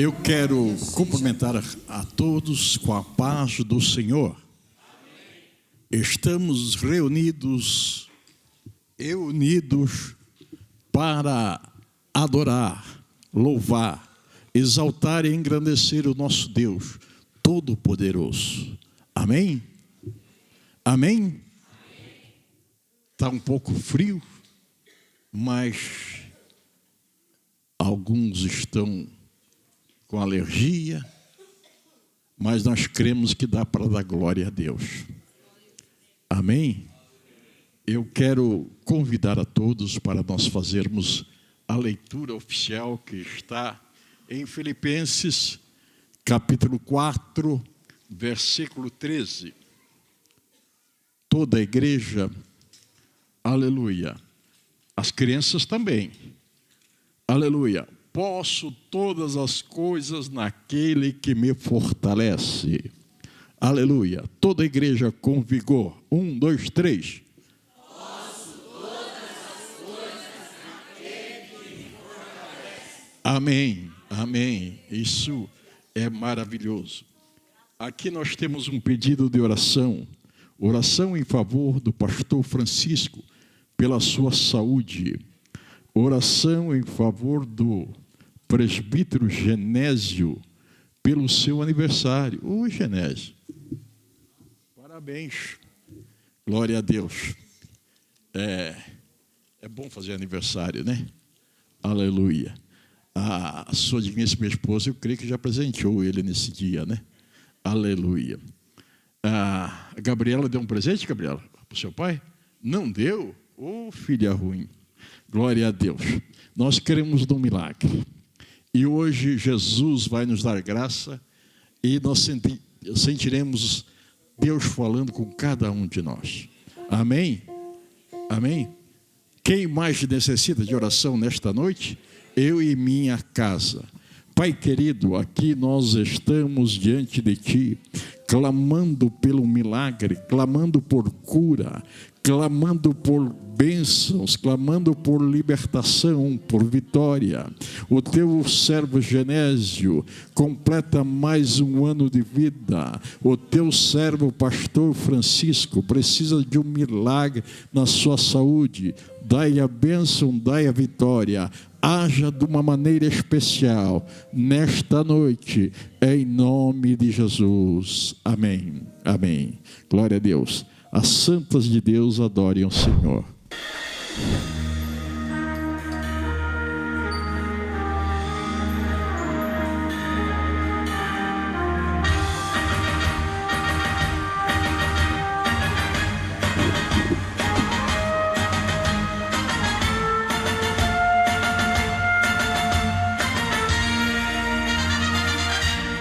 Eu quero cumprimentar a todos com a paz do Senhor. Estamos reunidos e unidos para adorar, louvar, exaltar e engrandecer o nosso Deus Todo-Poderoso. Amém? Amém? Está um pouco frio, mas alguns estão com alergia, mas nós cremos que dá para dar glória a Deus. Amém? Eu quero convidar a todos para nós fazermos a leitura oficial que está em Filipenses, capítulo 4, versículo 13. Toda a igreja, aleluia. As crianças também, aleluia. Posso todas as coisas naquele que me fortalece. Aleluia. Toda a igreja com vigor. 1, 2, 3. Posso todas as coisas naquele que me fortalece. Amém. Amém. Isso é maravilhoso. Aqui nós temos um pedido de oração. Oração em favor do pastor Francisco pela sua saúde. Oração em favor do presbítero Genésio pelo seu aniversário. Ô, Genésio, parabéns, glória a Deus. É bom fazer aniversário, né? Aleluia. A sua digníssima esposa, eu creio que já presenteou ele nesse dia, né? Aleluia. A Gabriela deu um presente, Gabriela, para o seu pai? Não deu? Ô, filha ruim. Glória a Deus. Nós queremos um milagre. E hoje Jesus vai nos dar graça e nós sentiremos Deus falando com cada um de nós. Amém? Amém? Quem mais necessita de oração nesta noite? Eu e minha casa. Pai querido, aqui nós estamos diante de Ti, clamando pelo milagre, clamando por cura, clamando por bênçãos, clamando por libertação, por vitória. O teu servo Genésio completa mais um ano de vida. O teu servo pastor Francisco precisa de um milagre na sua saúde. Dai a bênção, dai a vitória. Haja de uma maneira especial nesta noite, em nome de Jesus. Amém. Amém. Glória a Deus. As santas de Deus adorem o Senhor.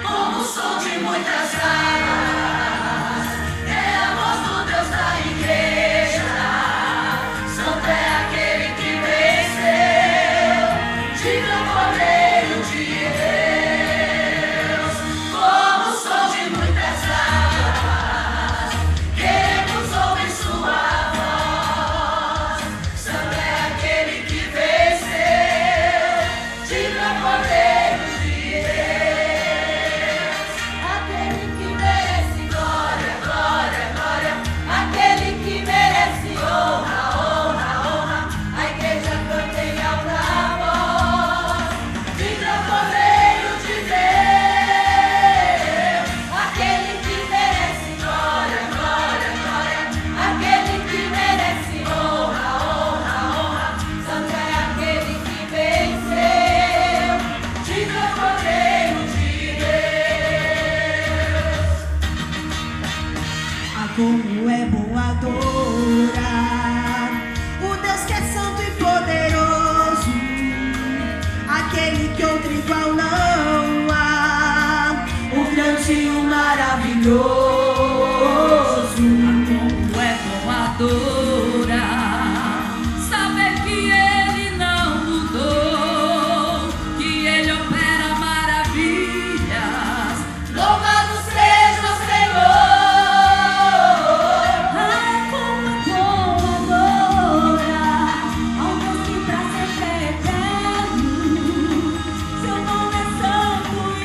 Como som de muitas águas, é a voz do Deus da igreja. Santo é aquele que venceu, diga o Cordeiro de Deus. Como som de muitas águas, queremos ouvir sua voz. Santo é aquele que venceu, diga o Cordeiro de Deus. Aquele que merece glória, glória, glória. Aquele que merece honra, honra, honra. A igreja canta em alta voz, diga Cordeiro de Deus. Aquele que merece glória, glória, glória. Aquele que merece honra, honra, honra. Santo é aquele que venceu, diga Cordeiro de Deus. Ah, como é bom adorar o Deus que é santo e poderoso, aquele que outro igual não há, o grande e o maravilhoso. Como é bom adorar, saber que Ele não mudou, que Ele opera maravilhas. Louvado seja o Senhor. Ah, como é bom adorar ao Deus que pra sempre é eterno, seu nome é santo e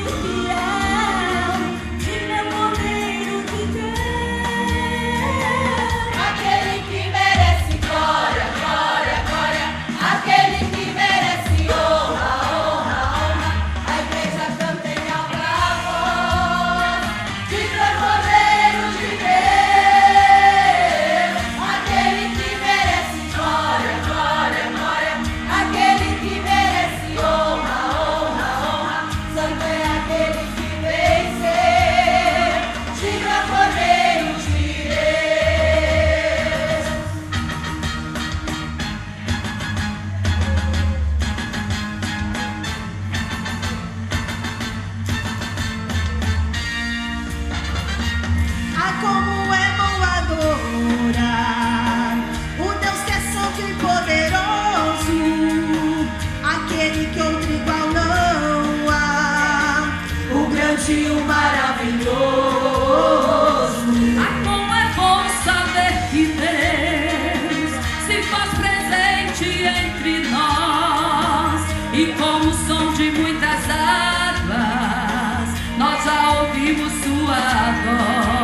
Ah, como é bom adorar o Deus que é santo e poderoso, aquele que outro igual não há, o grande e o maravilhoso. Ah, como é bom saber que Deus se faz presente entre nós, e como o som de muitas águas nós já ouvimos sua voz.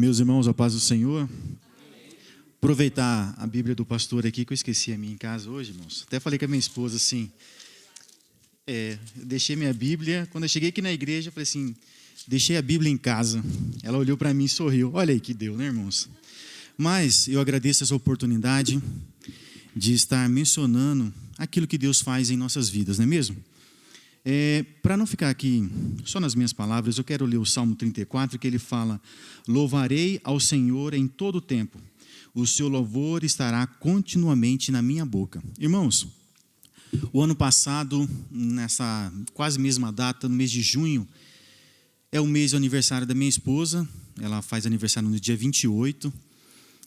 Meus irmãos, a paz do Senhor. Aproveitar a Bíblia do pastor aqui, que eu esqueci a minha em casa hoje, irmãos. Até falei com a minha esposa assim, eu deixei minha Bíblia, quando eu cheguei aqui na igreja, eu falei assim, deixei a Bíblia em casa. Ela olhou para mim e sorriu. Olha aí que deu, né, irmãos? Mas eu agradeço essa oportunidade de estar mencionando aquilo que Deus faz em nossas vidas, não é mesmo? Para não ficar aqui só nas minhas palavras, eu quero ler o Salmo 34, que ele fala: louvarei ao Senhor em todo o tempo, o seu louvor estará continuamente na minha boca. Irmãos, o ano passado, nessa quase mesma data, no mês de junho, é o mês do aniversário da minha esposa. Ela faz aniversário no dia 28,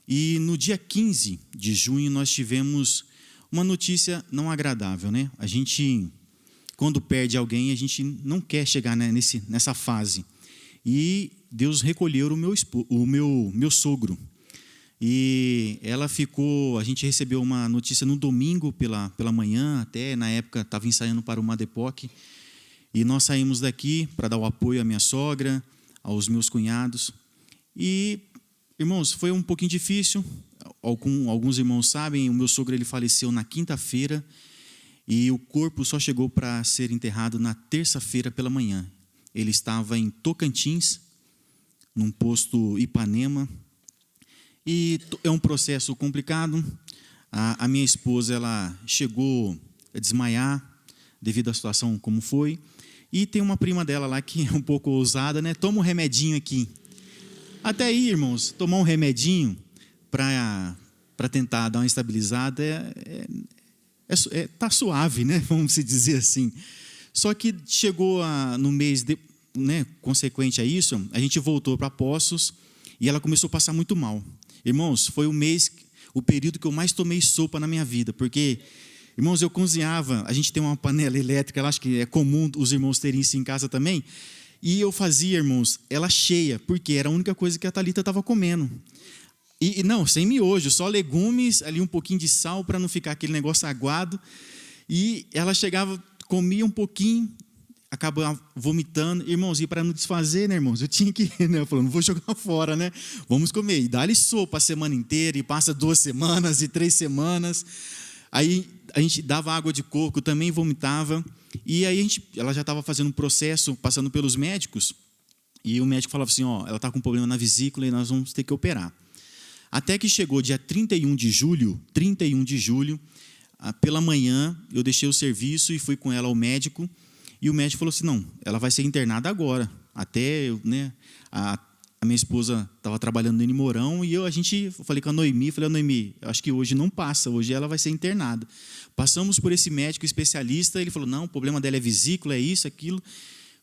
e no dia 15 de junho nós tivemos uma notícia não agradável, né? A gente, quando perde alguém, a gente não quer chegar nessa fase. E Deus recolheu o meu sogro. E ela ficou, a gente recebeu uma notícia no domingo pela manhã, até na época estava ensaiando para o Madepoc. E nós saímos daqui para dar o apoio à minha sogra, aos meus cunhados. E, irmãos, foi um pouquinho difícil. Alguns irmãos sabem, o meu sogro ele faleceu na quinta-feira. E o corpo só chegou para ser enterrado na terça-feira pela manhã. Ele estava em Tocantins, num posto Ipanema. E é um processo complicado. A minha esposa ela chegou a desmaiar devido à situação como foi. E tem uma prima dela lá que é um pouco ousada, né? Toma um remedinho aqui. Até aí, irmãos, tomar um remedinho para tentar dar uma estabilizada tá suave, né? Vamos se dizer assim. Só que chegou no mês consequente a isso, a gente voltou para Poços e ela começou a passar muito mal. Irmãos, foi o período que eu mais tomei sopa na minha vida, porque, irmãos, eu cozinhava, a gente tem uma panela elétrica, eu acho que é comum os irmãos terem isso em casa também, e eu fazia, irmãos, ela cheia, porque era a única coisa que a Thalita estava comendo. E não, sem miojo, só legumes, ali um pouquinho de sal para não ficar aquele negócio aguado. E ela chegava, comia um pouquinho, acabava vomitando. Irmãos, e para não desfazer, né, irmãos? Eu tinha que, né? Eu falei, não vou jogar fora, né? Vamos comer. E dá-lhe sopa a semana inteira, e passa 2 semanas e 3 semanas. Aí a gente dava água de coco, também vomitava. E aí ela já estava fazendo um processo, passando pelos médicos. E o médico falava assim, ela está com um problema na vesícula e nós vamos ter que operar. Até que chegou dia 31 de julho, pela manhã, eu deixei o serviço e fui com ela ao médico. E o médico falou assim, não, ela vai ser internada agora. Até, né, a minha esposa estava trabalhando em Mourão e eu falei com a Noemi, Noemi, acho que hoje não passa, hoje ela vai ser internada. Passamos por esse médico especialista, ele falou, não, o problema dela é vesícula, é isso, aquilo,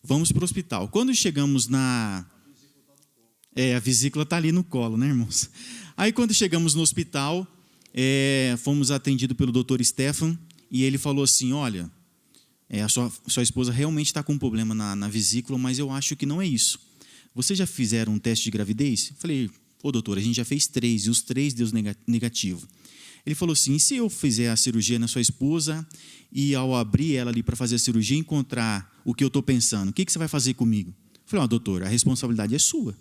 vamos para o hospital. Quando chegamos a vesícula está ali no colo, né, irmãos? Aí, quando chegamos no hospital, fomos atendidos pelo doutor Stefan, e ele falou assim, olha, a sua esposa realmente está com um problema na vesícula, mas eu acho que não é isso. Vocês já fizeram um teste de gravidez? Eu falei, doutor, a gente já fez 3, e os 3 deu negativo. Ele falou assim, e se eu fizer a cirurgia na sua esposa, e ao abrir ela ali para fazer a cirurgia, encontrar o que eu estou pensando, o que você vai fazer comigo? Eu falei, doutor, a responsabilidade é sua.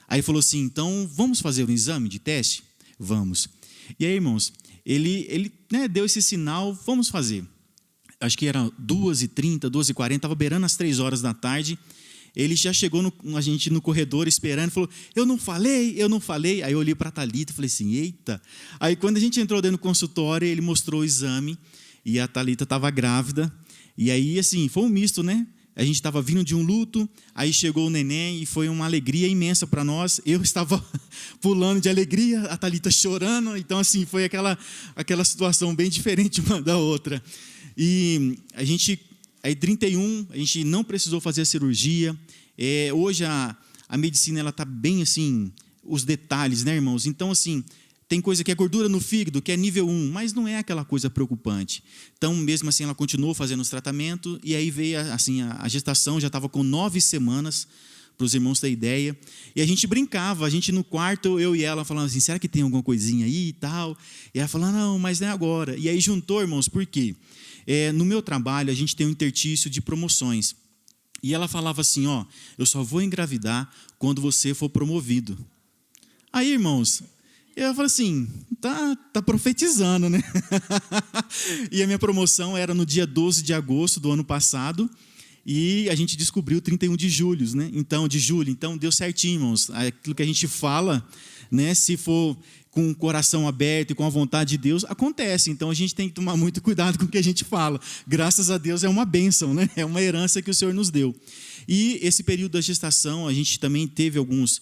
Aí ele falou assim, então vamos fazer um exame de teste? Vamos. E aí, irmãos, ele deu esse sinal, vamos fazer. Acho que era 2h30, 2h40, estava beirando as 3 horas da tarde. Ele já chegou a gente no corredor esperando, falou, eu não falei. Aí eu olhei para a Thalita e falei assim, eita. Aí quando a gente entrou dentro do consultório, ele mostrou o exame e a Thalita estava grávida. E aí, assim, foi um misto, né? A gente estava vindo de um luto, aí chegou o neném e foi uma alegria imensa para nós. Eu estava pulando de alegria, a Thalita chorando. Então, assim, foi aquela situação bem diferente uma da outra. E aí 31, a gente não precisou fazer a cirurgia. Hoje a medicina ela está bem assim, os detalhes, né, irmãos? Então, assim, tem coisa que é gordura no fígado, que é nível 1, mas não é aquela coisa preocupante. Então, mesmo assim, ela continuou fazendo os tratamentos, e aí veio, assim, a gestação já estava com 9 semanas, para os irmãos terem ideia. E a gente brincava, a gente no quarto, eu e ela, falando assim, será que tem alguma coisinha aí e tal? E ela falando, não, mas não é agora. E aí juntou, irmãos, por quê? No meu trabalho, a gente tem um interstício de promoções. E ela falava assim, eu só vou engravidar quando você for promovido. Aí, irmãos, eu falei assim, tá profetizando, né? E a minha promoção era no dia 12 de agosto do ano passado, e a gente descobriu 31 de julho, né? Então, deu certinho, irmãos. Aquilo que a gente fala, né? Se for com o coração aberto e com a vontade de Deus, acontece. Então, a gente tem que tomar muito cuidado com o que a gente fala. Graças a Deus é uma bênção, né? É uma herança que o Senhor nos deu. E esse período da gestação, a gente também teve algumas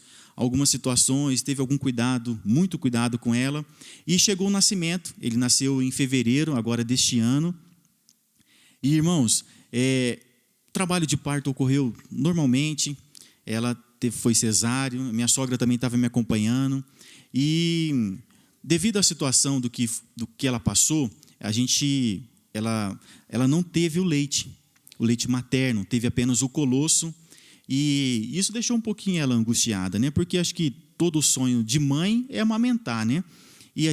situações, teve algum cuidado, muito cuidado com ela. E chegou o nascimento. Ele nasceu em fevereiro, agora deste ano. E, irmãos, o trabalho de parto ocorreu normalmente. Ela foi cesáreo, minha sogra também estava me acompanhando. E devido à situação do que ela passou, ela não teve o leite materno, teve apenas o colosso, e isso deixou um pouquinho ela angustiada, né? Porque acho que todo sonho de mãe é amamentar, né? E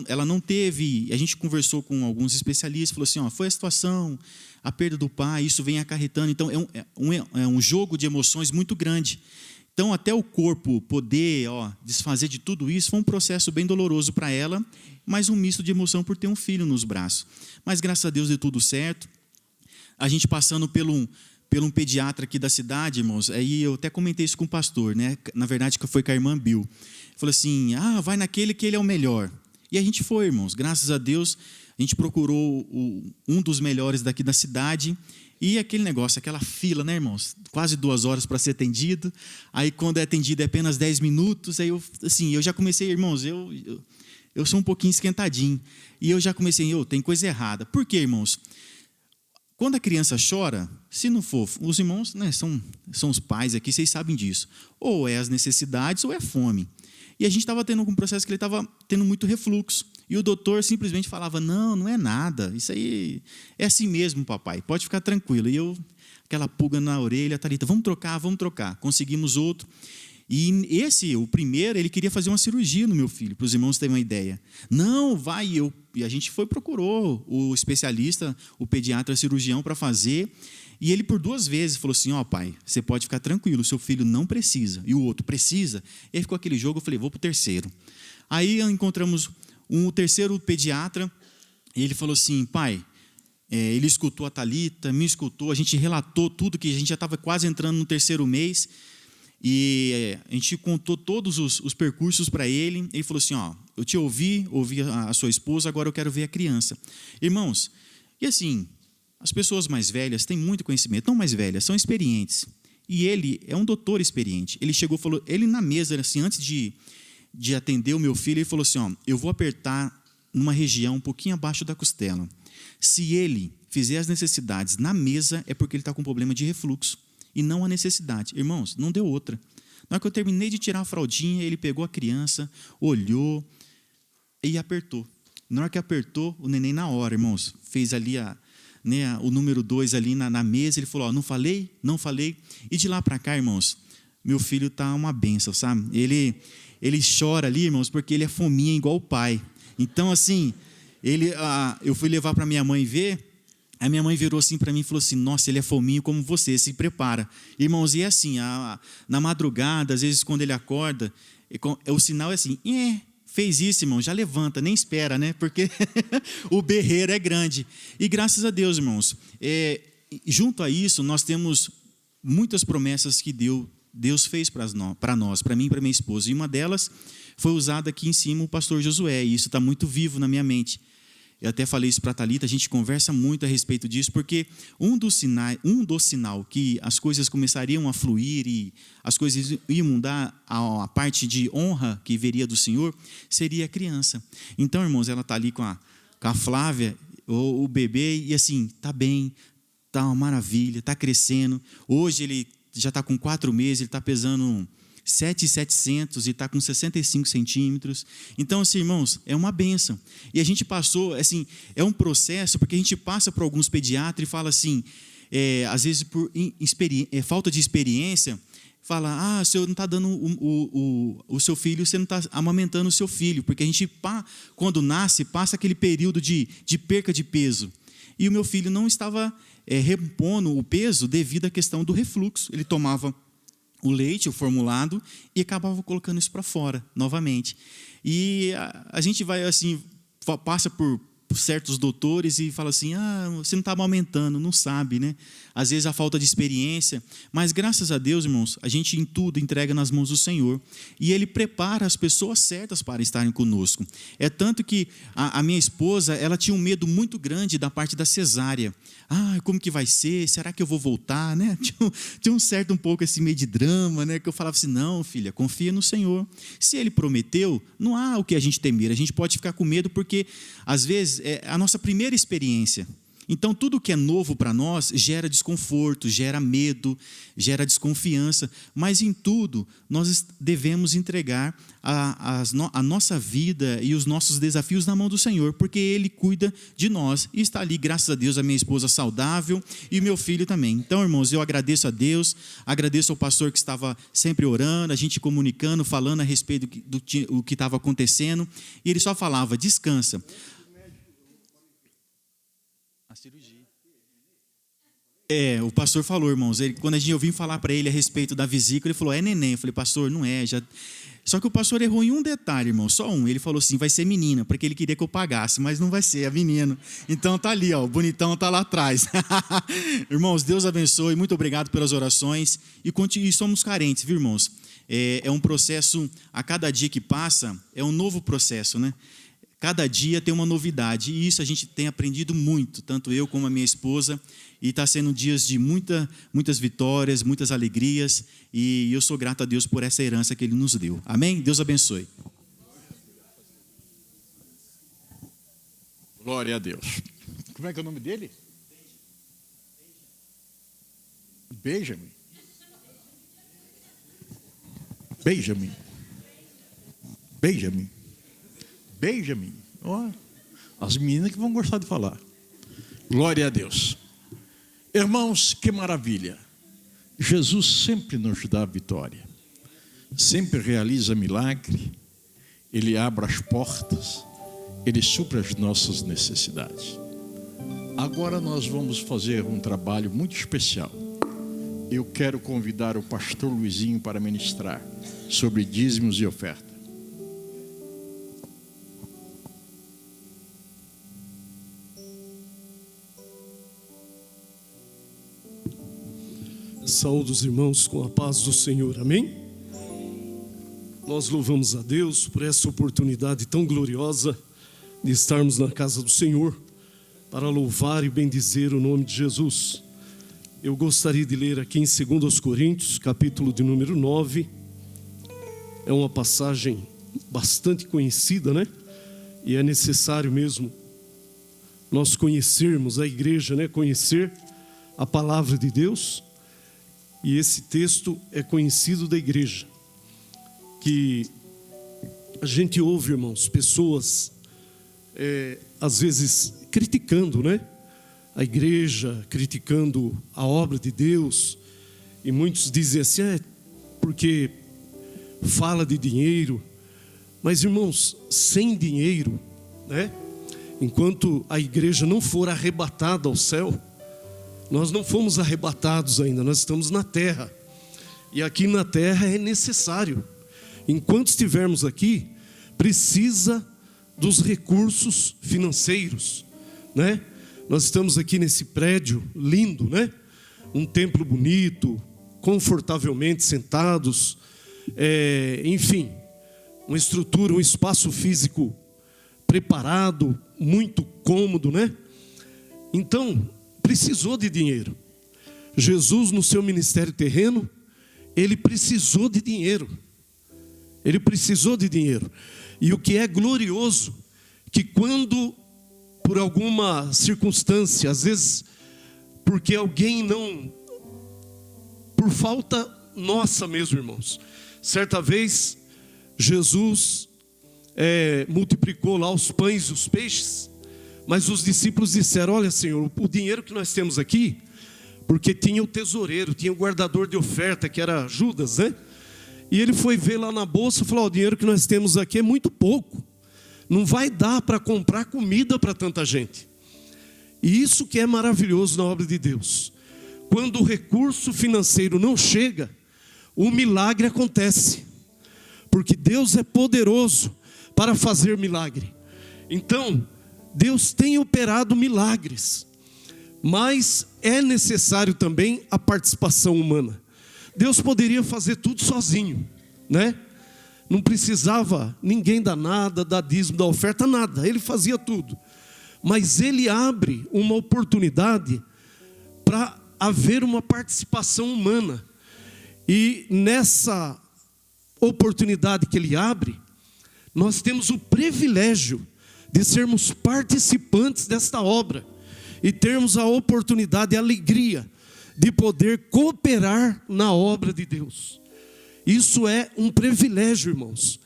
ela não teve, a gente conversou com alguns especialistas, falou assim, foi a situação, a perda do pai, isso vem acarretando, então é um jogo de emoções muito grande. Então, até o corpo poder desfazer de tudo isso, foi um processo bem doloroso para ela, mas um misto de emoção por ter um filho nos braços. Mas, graças a Deus, deu tudo certo. A gente passando por um pediatra aqui da cidade, irmãos, aí eu até comentei isso com o pastor, né? Na verdade, que foi com a irmã Bill. Falou assim, vai naquele que ele é o melhor. E a gente foi, irmãos, graças a Deus, a gente procurou um dos melhores daqui da cidade. E aquele negócio, aquela fila, né, irmãos? Quase 2 horas para ser atendido. Aí, quando é atendido, é apenas 10 minutos. Aí, eu já comecei, irmãos, eu sou um pouquinho esquentadinho. E eu já comecei, tem coisa errada. Por quê, irmãos? Quando a criança chora, se não for, os irmãos, né, são os pais aqui, vocês sabem disso. Ou é as necessidades ou é fome. E a gente estava tendo um processo que ele estava tendo muito refluxo. E o doutor simplesmente falava, não é nada, isso aí é assim mesmo, papai, pode ficar tranquilo. E aquela pulga na orelha, Thalita, vamos trocar. Conseguimos outro. E o primeiro, ele queria fazer uma cirurgia no meu filho, para os irmãos terem uma ideia. Não, vai, e a gente procurou o especialista, o pediatra cirurgião para fazer. E ele por 2 vezes falou assim, pai, você pode ficar tranquilo, seu filho não precisa. E o outro precisa. E aí ficou aquele jogo, eu falei, vou para o terceiro. Aí encontramos um terceiro pediatra, e ele falou assim, pai, ele escutou a Thalita, me escutou, a gente relatou tudo, que a gente já estava quase entrando no 3º mês, e a gente contou todos os percursos para ele. Ele falou assim, eu te ouvi a sua esposa, agora eu quero ver a criança. Irmãos, e assim, as pessoas mais velhas têm muito conhecimento, não mais velhas, são experientes. E ele é um doutor experiente. Ele chegou, falou, ele na mesa, assim, antes de atender o meu filho, ele falou assim, eu vou apertar numa região um pouquinho abaixo da costela. Se ele fizer as necessidades na mesa, é porque ele está com problema de refluxo, e não a necessidade. Irmãos, não deu outra. Na hora que eu terminei de tirar a fraldinha, ele pegou a criança, olhou e apertou. Na hora que apertou, o neném na hora, irmãos, fez ali o número 2 ali na mesa, ele falou, não falei? E de lá para cá, irmãos, meu filho está uma bênção, sabe? Ele chora ali, irmãos, porque ele é fominha igual o pai. Então, assim, eu fui levar para minha mãe ver, a minha mãe virou assim para mim e falou assim, nossa, ele é fominho como você, se prepara. Irmãos, e é assim, na madrugada, às vezes quando ele acorda, o sinal é assim, fez isso, irmão, já levanta, nem espera, né? Porque o berreiro é grande. E graças a Deus, irmãos, junto a isso, nós temos muitas promessas que Deus fez para nós, para mim e para minha esposa. E uma delas foi usada aqui em cima, o pastor Josué, e isso está muito vivo na minha mente. Eu até falei isso para a Thalita, a gente conversa muito a respeito disso, porque um dos sinal que as coisas começariam a fluir e as coisas iam mudar, a parte de honra que viria do Senhor, seria a criança. Então, irmãos, ela está ali com a Flávia, o bebê, e assim, está bem, está uma maravilha, está crescendo. Hoje ele já está com 4 meses, ele está pesando 7.700 e está com 65 centímetros. Então, assim, irmãos, é uma bênção. E a gente passou, assim, é um processo, porque a gente passa por alguns pediatras e fala assim, às vezes por falta de experiência, fala, o senhor não está dando o seu filho, você não está amamentando o seu filho, porque a gente, quando nasce, passa aquele período de perca de peso. E o meu filho não estava repondo o peso devido à questão do refluxo. Ele tomava o leite, o formulado, e acabava colocando isso para fora novamente. E a gente vai assim, passa por certos doutores e fala assim: você não está amamentando, não sabe, né? Às vezes a falta de experiência, mas graças a Deus, irmãos, a gente em tudo entrega nas mãos do Senhor, e Ele prepara as pessoas certas para estarem conosco. É tanto que a minha esposa, ela tinha um medo muito grande da parte da cesárea. Como que vai ser? Será que eu vou voltar, né? Tinha um pouco esse meio de drama, né? Que eu falava assim: não, filha, confia no Senhor. Se Ele prometeu, não há o que a gente temer. A gente pode ficar com medo porque, às vezes, é a nossa primeira experiência. Então, tudo que é novo para nós gera desconforto, gera medo, gera desconfiança, mas em tudo nós devemos entregar a nossa vida e os nossos desafios na mão do Senhor, porque Ele cuida de nós e está ali, graças a Deus, a minha esposa saudável e meu filho também. Então, irmãos, eu agradeço a Deus, agradeço ao pastor que estava sempre orando, a gente comunicando, falando a respeito do que estava acontecendo, e ele só falava: descansa. A cirurgia. O pastor falou, irmãos, quando eu vim falar para ele a respeito da vesícula, ele falou: é neném. Eu falei: pastor, não é, já... Só que o pastor errou em um detalhe, irmão, só um. Ele falou assim: vai ser menina, porque ele queria que eu pagasse, mas não vai ser, é menino. Então tá ali, ó, o bonitão tá lá atrás. Irmãos, Deus abençoe, muito obrigado pelas orações, e somos carentes, viu, irmãos? É um processo, a cada dia que passa, é um novo processo, né? Cada dia tem uma novidade, e isso a gente tem aprendido muito, tanto eu como a minha esposa, e está sendo dias de muitas vitórias, muitas alegrias, e eu sou grato a Deus por essa herança que Ele nos deu. Amém? Deus abençoe. Glória a Deus. Como é que é o nome dele? Benjamin. Benjamin. Benjamin. Benjamin. Oh, as meninas que vão gostar de falar. Glória a Deus. Irmãos, que maravilha. Jesus sempre nos dá vitória. Sempre realiza milagre. Ele abre as portas. Ele supre as nossas necessidades. Agora nós vamos fazer um trabalho muito especial. Eu quero convidar o pastor Luizinho para ministrar sobre dízimos e oferta. Saúde os irmãos com a paz do Senhor, amém? Nós louvamos a Deus por essa oportunidade tão gloriosa de estarmos na casa do Senhor para louvar e bendizer o nome de Jesus. Eu gostaria de ler aqui em 2 Coríntios, capítulo de número 9. É uma passagem bastante conhecida, né? E é necessário mesmo nós conhecermos a igreja, né? Conhecer a palavra de Deus. E esse texto é conhecido da igreja, que a gente ouve, irmãos, pessoas às vezes criticando, né? A igreja, criticando a obra de Deus, e muitos dizem assim: porque fala de dinheiro. Mas, irmãos, sem dinheiro, né? Enquanto a igreja não for arrebatada ao céu, nós não fomos arrebatados ainda, nós estamos na terra. E aqui na terra é necessário. Enquanto estivermos aqui, precisa dos recursos financeiros, né? Nós estamos aqui nesse prédio lindo, né? Um templo bonito, confortavelmente sentados, enfim, uma estrutura, um espaço físico preparado, muito cômodo, né? Então, precisou de dinheiro. Jesus, no seu ministério terreno, ele precisou de dinheiro. Ele precisou de dinheiro. E o que é glorioso, que quando, por alguma circunstância, às vezes, porque alguém não, por falta nossa mesmo, irmãos. Certa vez, Jesus multiplicou lá os pães e os peixes, mas os discípulos disseram: olha, Senhor, o dinheiro que nós temos aqui, porque tinha o tesoureiro, tinha o guardador de oferta, que era Judas, né? E ele foi ver lá na bolsa e falou: o dinheiro que nós temos aqui é muito pouco, não vai dar para comprar comida para tanta gente. E isso que é maravilhoso na obra de Deus. Quando o recurso financeiro não chega, o milagre acontece, porque Deus é poderoso para fazer milagre. Então, Deus tem operado milagres, mas é necessário também a participação humana. Deus poderia fazer tudo sozinho, né? Não precisava ninguém dar nada, dar dízimo, dar oferta, nada. Ele fazia tudo. Mas Ele abre uma oportunidade para haver uma participação humana. E nessa oportunidade que Ele abre, nós temos o privilégio de sermos participantes desta obra e termos a oportunidade e a alegria de poder cooperar na obra de Deus. Isso é um privilégio, irmãos.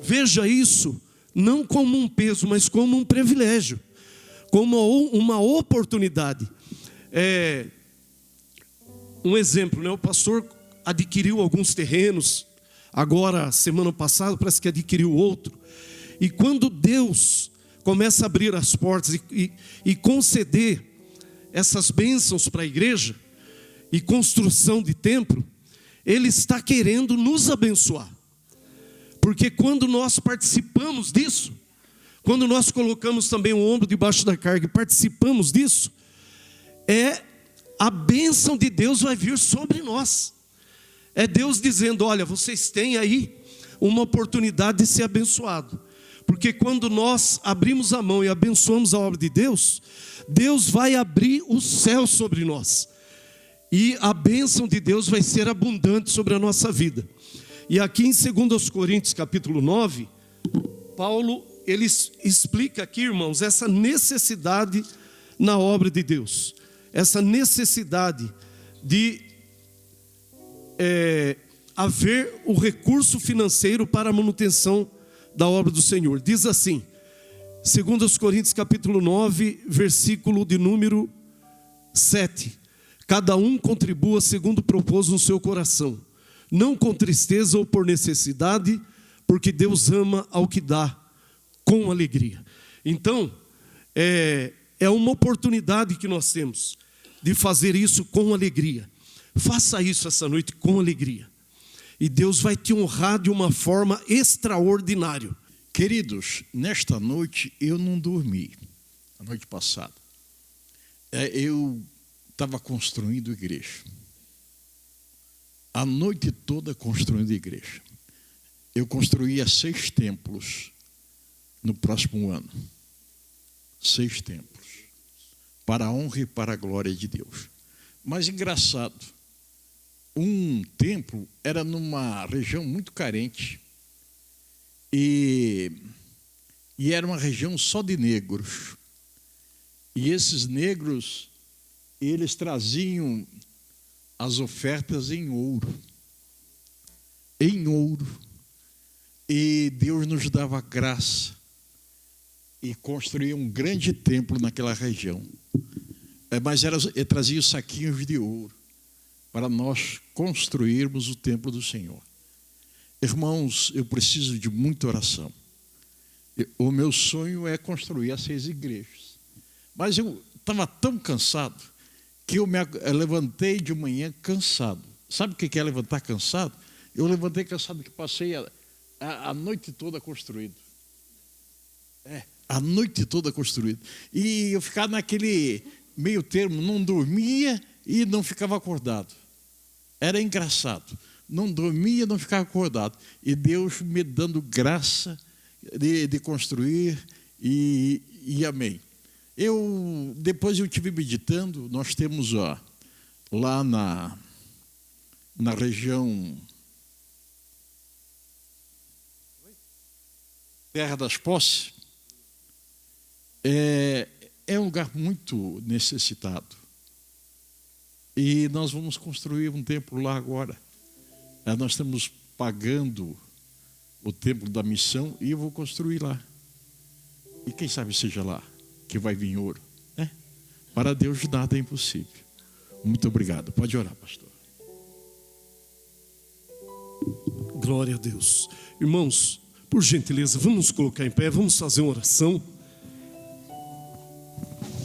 Veja isso não como um peso, mas como um privilégio, como uma oportunidade. Um exemplo, né? O pastor adquiriu alguns terrenos, agora, semana passada, parece que adquiriu outro. E quando Deus começa a abrir as portas e conceder essas bênçãos para a igreja, e construção de templo, Ele está querendo nos abençoar. Porque quando nós participamos disso, quando nós colocamos também o ombro debaixo da carga e participamos disso, a bênção de Deus vai vir sobre nós. É Deus dizendo: olha, vocês têm aí uma oportunidade de ser abençoado. Porque quando nós abrimos a mão e abençoamos a obra de Deus, Deus vai abrir o céu sobre nós. E a bênção de Deus vai ser abundante sobre a nossa vida. E aqui em 2 Coríntios capítulo 9, Paulo, ele explica aqui, irmãos, essa necessidade na obra de Deus. Essa necessidade de haver o recurso financeiro para a manutenção da obra do Senhor. Diz assim, 2 Coríntios capítulo 9, versículo de número 7. Cada um contribua segundo propôs no seu coração, não com tristeza ou por necessidade, porque Deus ama ao que dá com alegria. Então, é uma oportunidade que nós temos de fazer isso com alegria. Faça isso essa noite com alegria. E Deus vai te honrar de uma forma extraordinária. Queridos, nesta noite eu não dormi, a noite passada. Eu estava construindo igreja. A noite toda construindo igreja. Eu construía 6 templos no próximo ano. 6 templos. Para a honra e para a glória de Deus. Mas engraçado, um templo era numa região muito carente. E era uma região só de negros. E esses negros, eles traziam as ofertas em ouro. Em ouro. E Deus nos dava graça. E construía um grande templo naquela região. Mas trazia saquinhos de ouro para nós construirmos o templo do Senhor. Irmãos, eu preciso de muita oração. O meu sonho é construir as 6 igrejas. Mas eu estava tão cansado que eu levantei de manhã cansado. Sabe o que é levantar cansado? Eu levantei cansado que passei a noite toda construído. A noite toda construído. E eu ficava naquele meio termo, não dormia e não ficava acordado. Era engraçado. Não dormia, não ficava acordado. E Deus me dando graça de construir e amém. Depois eu estive meditando, nós temos lá na região Terra das Posses, é um lugar muito necessitado. E nós vamos construir um templo lá agora. Nós estamos pagando o templo da missão e eu vou construir lá. E quem sabe seja lá que vai vir ouro, né? Para Deus nada é impossível. Muito obrigado. Pode orar, pastor. Glória a Deus. Irmãos, por gentileza, vamos nos colocar em pé, vamos fazer uma oração.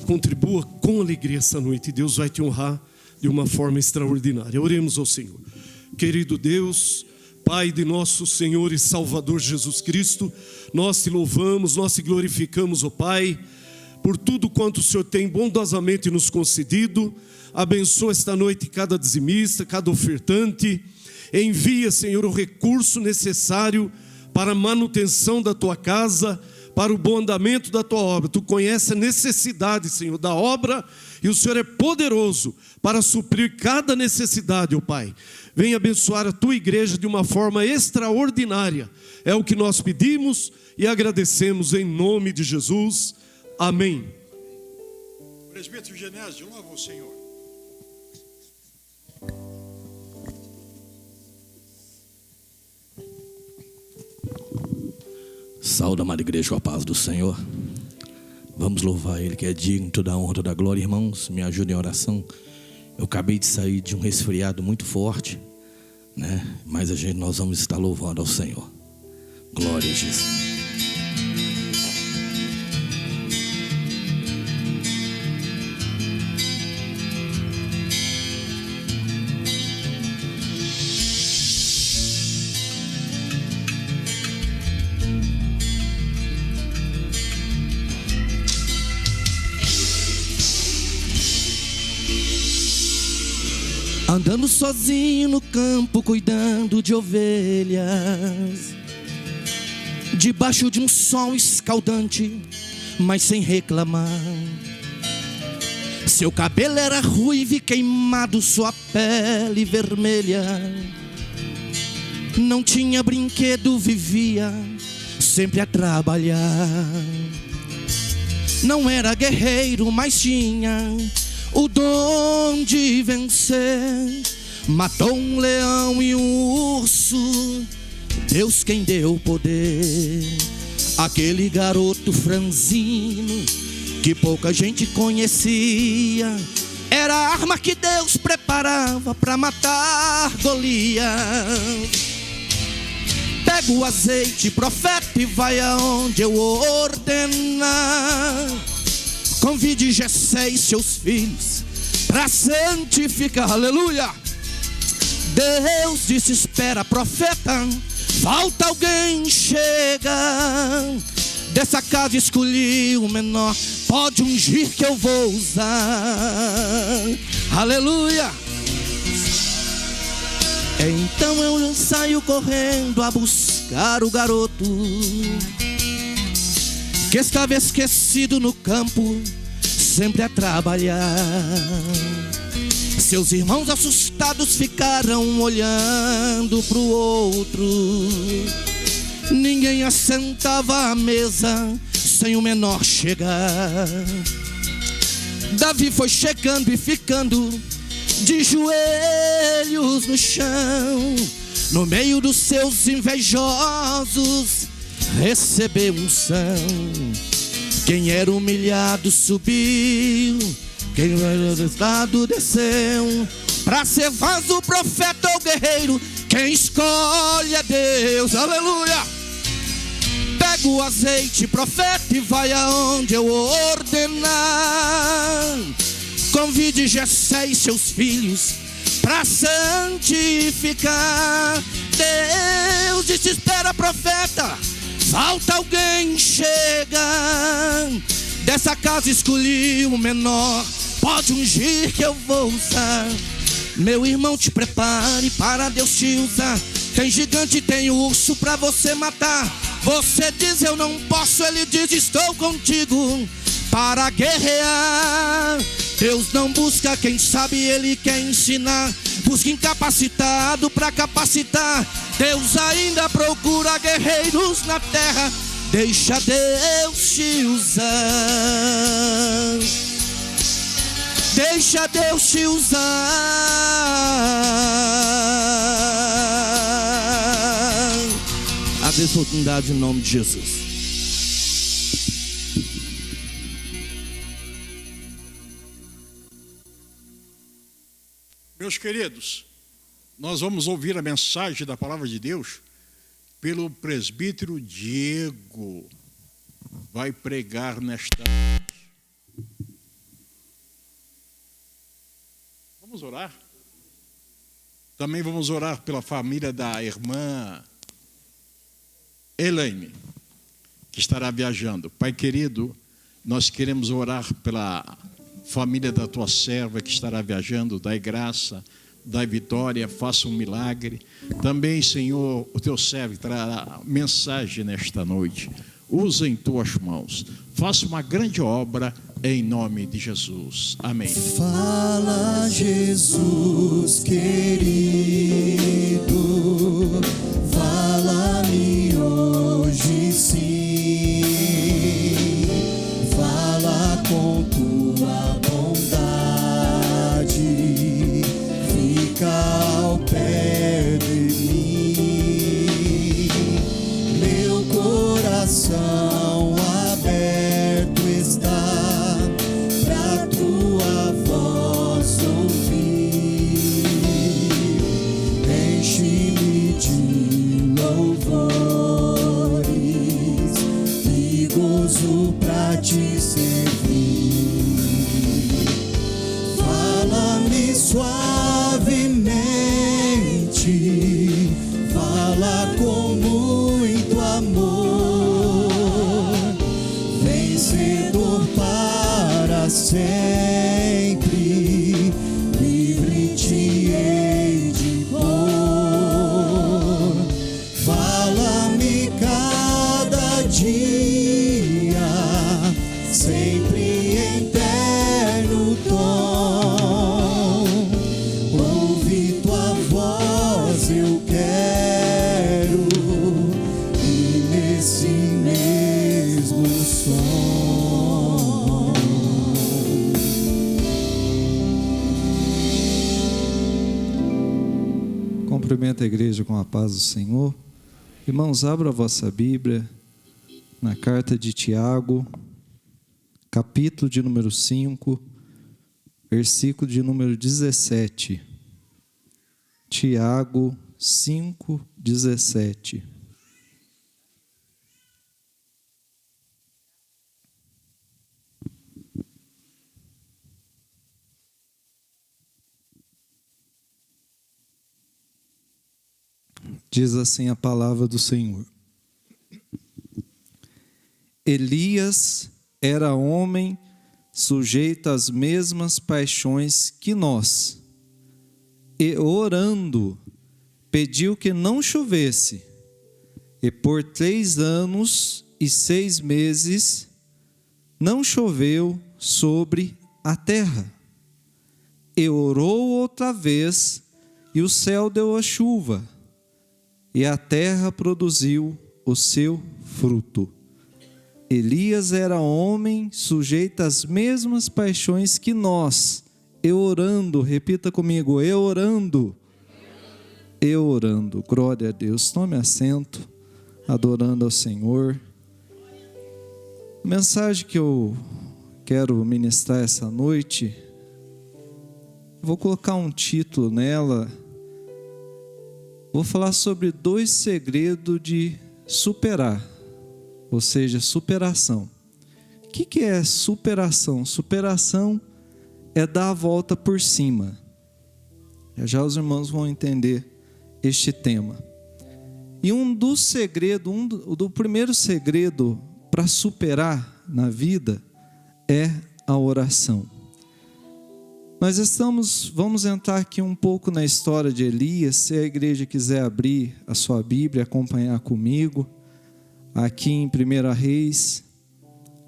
Contribua com alegria essa noite e Deus vai te honrar de uma forma extraordinária. Oremos ao Senhor. Querido Deus, Pai de nosso Senhor e Salvador Jesus Cristo, nós te louvamos, nós te glorificamos, ó Pai, por tudo quanto o Senhor tem bondosamente nos concedido. Abençoa esta noite cada dizimista, cada ofertante. Envia, Senhor, o recurso necessário para a manutenção da tua casa, para o bom andamento da tua obra. Tu conheces a necessidade, Senhor, da obra, e o Senhor é poderoso para suprir cada necessidade, ó Pai. Venha abençoar a tua igreja de uma forma extraordinária. É o que nós pedimos e agradecemos em nome de Jesus. Amém. Presbítero Genésio, louva o Senhor. Saúde, amada igreja, com a paz do Senhor. Vamos louvar Ele, que é digno de toda a honra, toda a glória. Irmãos, me ajudem em oração. Eu acabei de sair de um resfriado muito forte, né? Mas nós vamos estar louvando ao Senhor. Glória a Jesus. Andando sozinho no campo, cuidando de ovelhas, debaixo de um sol escaldante, mas sem reclamar. Seu cabelo era ruivo e queimado, sua pele vermelha. Não tinha brinquedo, vivia sempre a trabalhar. Não era guerreiro, mas tinha o dom de vencer. Matou um leão e um urso, Deus quem deu poder. Aquele garoto franzino que pouca gente conhecia, era a arma que Deus preparava para matar Golias. Pega o azeite, profeta, e vai aonde eu ordenar. Convide Jessé e seus filhos para santificar, aleluia. Deus disse, espera, profeta, falta alguém, chega. Dessa casa escolhi o menor, pode ungir que eu vou usar, aleluia. Então eu saio correndo a buscar o garoto que estava esquecido no campo, sempre a trabalhar. Seus irmãos assustados ficaram olhando pro outro. Ninguém assentava à mesa sem o menor chegar. Davi foi chegando e ficando de joelhos no chão. No meio dos seus invejosos recebeu unção. Quem era humilhado subiu, quem era testado desceu. Pra ser vaso, profeta ou guerreiro, quem escolhe é Deus, aleluia. Pega o azeite, profeta, e vai aonde eu ordenar. Convide Jessé e seus filhos pra santificar. Deus disse, espera, profeta, falta alguém, chega. Dessa casa escolhi o menor, pode ungir que eu vou usar. Meu irmão, te prepare para Deus te usar. Tem gigante, tem urso pra você matar. Você diz eu não posso, ele diz estou contigo para guerrear. Deus não busca quem sabe, ele quer ensinar. Busca incapacitado pra capacitar. Deus ainda procura guerreiros na terra. Deixa Deus te usar. Deixa Deus te usar. Abençoa a oportunidade em nome de Jesus. Meus queridos, nós vamos ouvir a mensagem da palavra de Deus pelo presbítero Diego. Vai pregar nesta noite. Vamos orar? Também vamos orar pela família da irmã Elaine, que estará viajando. Pai querido, nós queremos orar pela família da tua serva que estará viajando. Dai graça, dai vitória, faça um milagre. Também, Senhor, o teu servo trará mensagem nesta noite. Usa em tuas mãos. Faça uma grande obra em nome de Jesus. Amém. Fala, Jesus querido, fala-me hoje sim, fala com tua bondade, fica ao pé de mim, meu coração aberto está pra tua voz ouvir, enche-me de louvores e gozo pra te servir. Fala-me suavemente, fala com muito amor, vencedor para sempre, livre te hei de pôr. Fala-me cada dia, sempre em terno tom, ouvi tua voz eu quero, e nesse mesmo som. Cumprimento a igreja com a paz do Senhor. Irmãos, abra a vossa Bíblia na carta de Tiago, capítulo de número 5, versículo de número 17. Tiago 5, 17. Diz assim a palavra do Senhor. Elias era homem sujeito às mesmas paixões que nós, e orando, pediu que não chovesse, e por 3 anos e 6 meses não choveu sobre a terra. E orou outra vez, e o céu deu a chuva, e a terra produziu o seu fruto. Elias era homem sujeito às mesmas paixões que nós, e orando, repita comigo, e orando, glória a Deus. Tome assento, adorando ao Senhor. A mensagem que eu quero ministrar essa noite, vou colocar um título nela. Vou falar sobre 2 segredos de superar, ou seja, superação. O que é superação? Superação é dar a volta por cima. Já os irmãos vão entender este tema. E do primeiro segredo para superar na vida é a oração. Vamos entrar aqui um pouco na história de Elias. Se a igreja quiser abrir a sua Bíblia, acompanhar comigo, aqui em 1 Reis,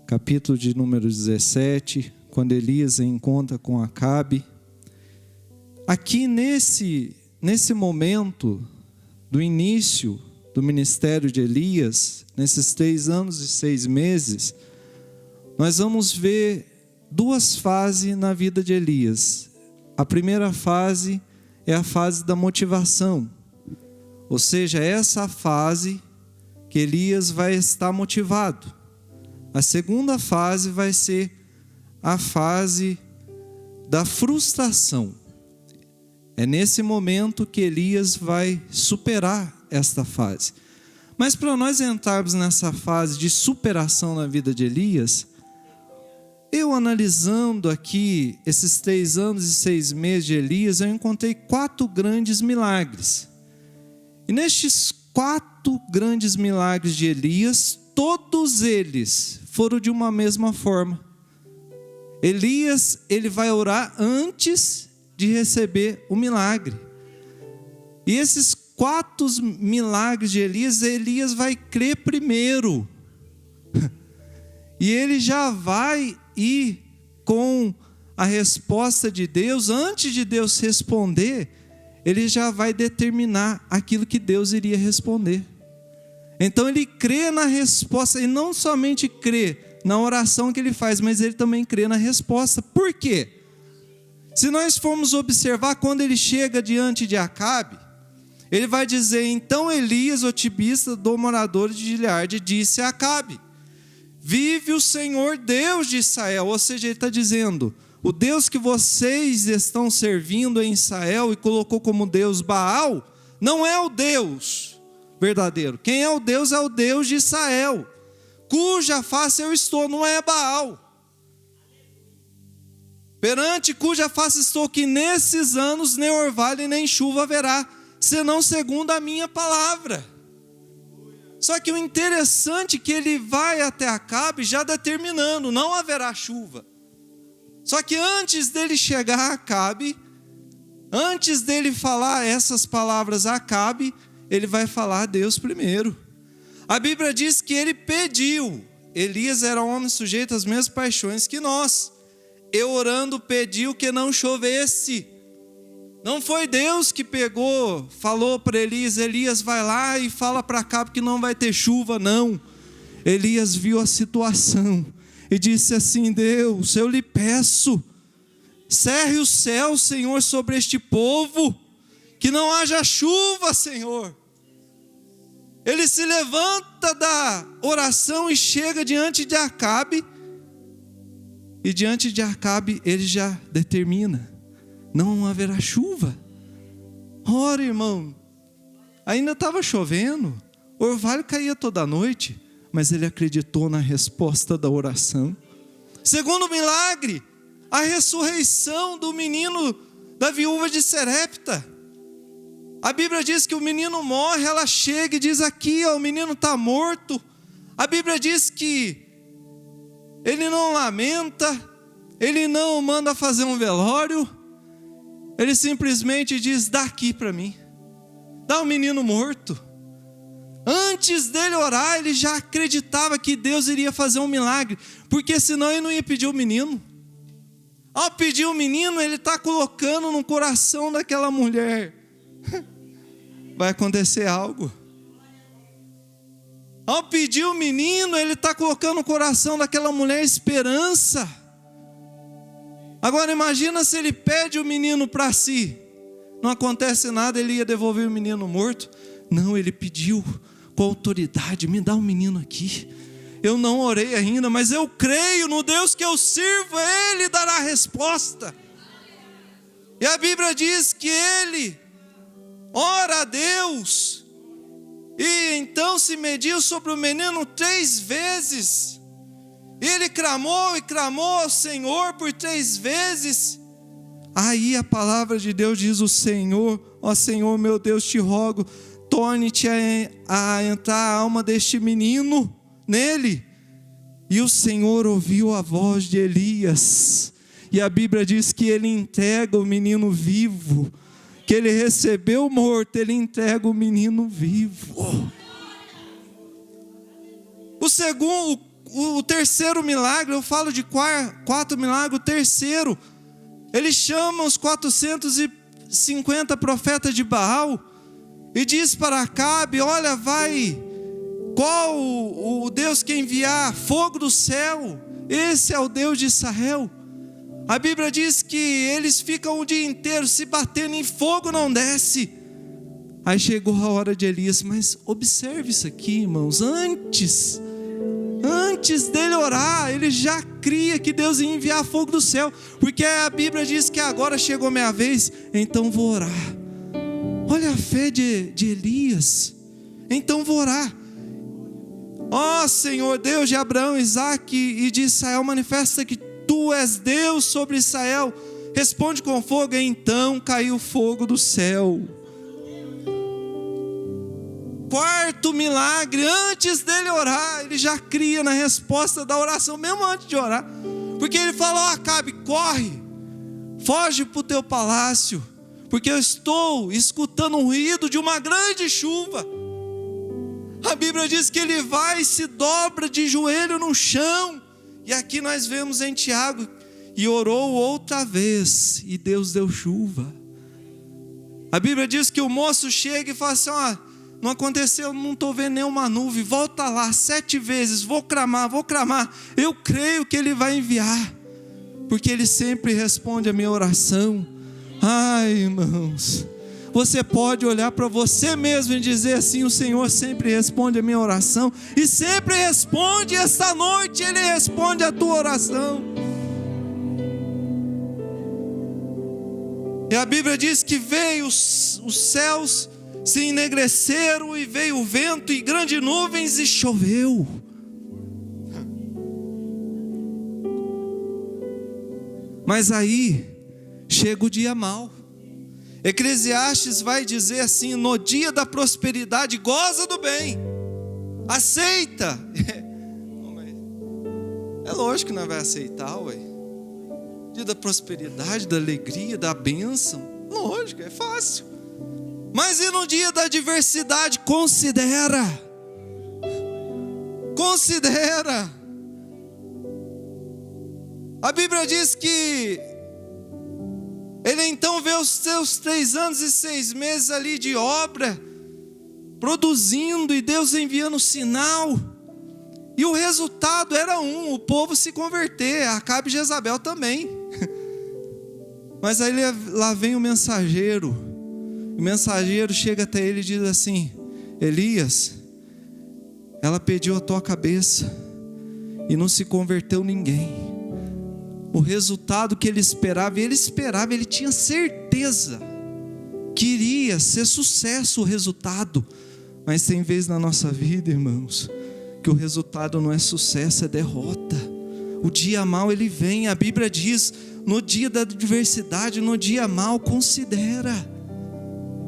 capítulo de número 17, quando Elias encontra com Acabe. Aqui nesse momento do início do ministério de Elias, nesses 3 anos e 6 meses, nós vamos ver 2 fases na vida de Elias. A primeira fase é a fase da motivação, ou seja, essa fase que Elias vai estar motivado. A segunda fase vai ser a fase da frustração. É nesse momento que Elias vai superar esta fase. Mas para nós entrarmos nessa fase de superação na vida de Elias, eu analisando aqui esses 3 anos e 6 meses de Elias, eu encontrei 4 grandes milagres. E nestes 4 grandes milagres de Elias, todos eles foram de uma mesma forma. Elias, ele vai orar antes de receber o milagre. E esses 4 milagres de Elias, Elias vai crer primeiro. E ele já vai ir com a resposta de Deus. Antes de Deus responder, ele já vai determinar aquilo que Deus iria responder. Então ele crê na resposta, e não somente crê na oração que ele faz, mas ele também crê na resposta. Por quê? Se nós formos observar, quando ele chega diante de Acabe, ele vai dizer: então Elias, o tibista do morador de Gileade, disse a Acabe: vive o Senhor Deus de Israel. Ou seja, ele está dizendo: o Deus que vocês estão servindo em Israel e colocou como Deus Baal, não é o Deus verdadeiro. Quem é o Deus de Israel, cuja face eu estou, não é Baal. Perante cuja face estou, que nesses anos nem orvalho e nem chuva haverá, senão segundo a minha palavra. Só que o interessante é que ele vai até Acabe já determinando: não haverá chuva. Só que antes dele chegar a Acabe, antes dele falar essas palavras a Acabe, ele vai falar a Deus primeiro. A Bíblia diz que ele pediu. Elias era um homem sujeito às mesmas paixões que nós. E orando pediu que não chovesse. Não foi Deus que pegou, falou para Elias: Elias, vai lá e fala para Acabe que não vai ter chuva. Não. Elias viu a situação e disse assim: Deus, eu lhe peço, cerre o céu, Senhor, sobre este povo, que não haja chuva, Senhor. Ele se levanta da oração e chega diante de Acabe. E diante de Acabe ele já determina: não haverá chuva. Ora, irmão, ainda estava chovendo, o orvalho caía toda noite, mas ele acreditou na resposta da oração. Segundo milagre, a ressurreição do menino da viúva de Serepta. A Bíblia diz que o menino morre, ela chega e diz: aqui, ó, o menino está morto. A Bíblia diz que ele não lamenta, ele não manda fazer um velório, ele simplesmente diz: dá aqui para mim, dá o menino morto. Antes dele orar, ele já acreditava que Deus iria fazer um milagre, porque senão ele não ia pedir o menino. Ao pedir o menino, ele está colocando no coração daquela mulher: vai acontecer algo. Ao pedir o menino, ele está colocando no coração daquela mulher esperança. Agora imagina se ele pede o menino para si, não acontece nada, ele ia devolver o menino morto. Não, ele pediu com autoridade: me dá o menino aqui. Eu não orei ainda, mas eu creio no Deus que eu sirvo, Ele dará a resposta. E a Bíblia diz que ele ora a Deus, e então se mediu sobre o menino 3 vezes. Ele clamou e clamou ao Senhor por 3 vezes. Aí a palavra de Deus diz: o Senhor, ó Senhor meu Deus, te rogo, torne-te a entrar a alma deste menino nele. E o Senhor ouviu a voz de Elias, e a Bíblia diz que ele entrega o menino vivo, que ele recebeu morto, ele entrega o menino vivo. O terceiro milagre, eu falo de 4 milagres, o terceiro, ele chama os 450 profetas de Baal e diz para Acabe: olha, vai, qual o Deus que enviar fogo do céu, esse é o Deus de Israel. A Bíblia diz que eles ficam o dia inteiro se batendo em fogo, não desce. Aí chegou a hora de Elias, mas observe isso aqui, irmãos, antes dele orar, ele já cria que Deus ia enviar fogo do céu, porque a Bíblia diz que agora chegou a minha vez, então vou orar. Olha a fé de Elias: então vou orar. Ó Senhor Deus de Abraão, Isaque e de Israel, manifesta-te Tu és Deus sobre Israel. Responde com fogo. E então caiu fogo do céu. Quarto milagre, antes dele orar, ele já cria na resposta da oração, mesmo antes de orar. Porque ele falou: Acabe, corre, foge para o teu palácio, porque eu estou escutando um ruído de uma grande chuva. A Bíblia diz que ele vai e se dobra de joelho no chão. E aqui nós vemos em Tiago: e orou outra vez, e Deus deu chuva. A Bíblia diz que o moço chega e fala assim: não aconteceu, não estou vendo nenhuma nuvem, volta lá 7 vezes, vou clamar, eu creio que Ele vai enviar, porque Ele sempre responde a minha oração. Ai, irmãos, você pode olhar para você mesmo e dizer assim: o Senhor sempre responde a minha oração, e sempre responde. Esta noite Ele responde a tua oração. E a Bíblia diz que veio os céus, se enegreceram, e veio o vento e grandes nuvens, e choveu. Mas aí chega o dia mau. Eclesiastes vai dizer assim: no dia da prosperidade goza do bem, aceita. É lógico que nós vamos aceitar, ué. Dia da prosperidade, da alegria, da bênção, lógico, é fácil. Mas e no dia da adversidade? Considera. A Bíblia diz que ele então vê os seus 3 anos e 6 meses ali de obra, produzindo, e Deus enviando sinal. E o resultado era o povo se converter, Acabe e Jezabel também. Mas aí lá vem o mensageiro. O mensageiro chega até ele e diz assim: Elias, ela pediu a tua cabeça e não se converteu ninguém. O resultado que ele esperava, ele tinha certeza que iria ser sucesso o resultado. Mas tem vezes na nossa vida, irmãos, que o resultado não é sucesso, é derrota. O dia mau ele vem. A Bíblia diz: no dia da adversidade, no dia mau, considera.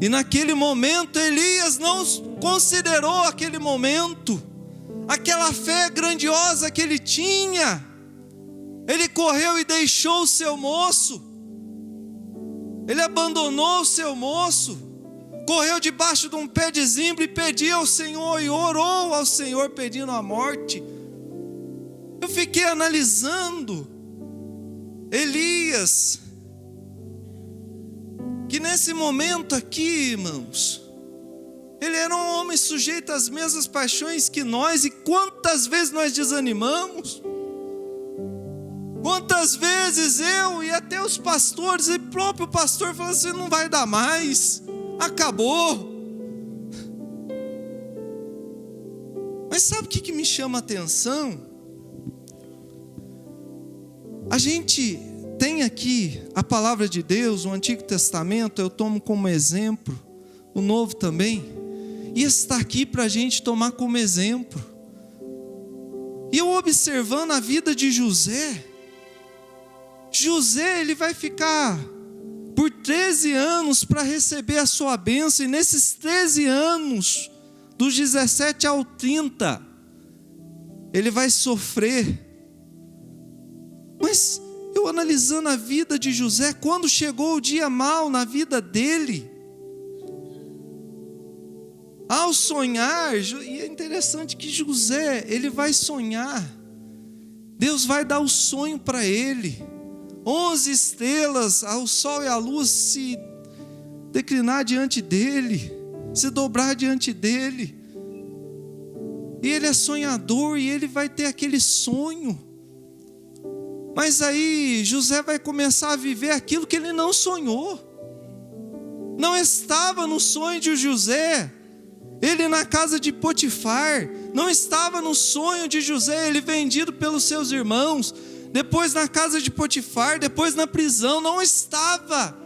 E naquele momento Elias não considerou aquele momento, aquela fé grandiosa que ele tinha. Ele correu e deixou o seu moço, ele abandonou o seu moço, correu debaixo de um pé de zimbro e pediu ao Senhor, e orou ao Senhor pedindo a morte. Eu fiquei analisando Elias, que nesse momento aqui, irmãos, ele era um homem sujeito às mesmas paixões que nós. E quantas vezes nós desanimamos, quantas vezes eu e até os pastores, e o próprio pastor falou assim: não vai dar mais, acabou. Mas sabe o que me chama a atenção? A gente tem aqui a palavra de Deus, o Antigo Testamento, eu tomo como exemplo, o Novo também, e está aqui para a gente tomar como exemplo. E eu observando a vida de José, ele vai ficar por 13 anos para receber a sua bênção, e nesses 13 anos, dos 17 ao 30, ele vai sofrer. Mas eu analisando a vida de José, quando chegou o dia mau na vida dele, ao sonhar, e é interessante que José, ele vai sonhar, Deus vai dar o sonho para ele, 11 estrelas, ao sol e à luz se declinar diante dele, se dobrar diante dele, e ele é sonhador, e ele vai ter aquele sonho. Mas aí José vai começar a viver aquilo que ele não sonhou. Não estava no sonho de José ele na casa de Potifar. Não estava no sonho de José ele vendido pelos seus irmãos, depois na casa de Potifar, depois na prisão. Não estava.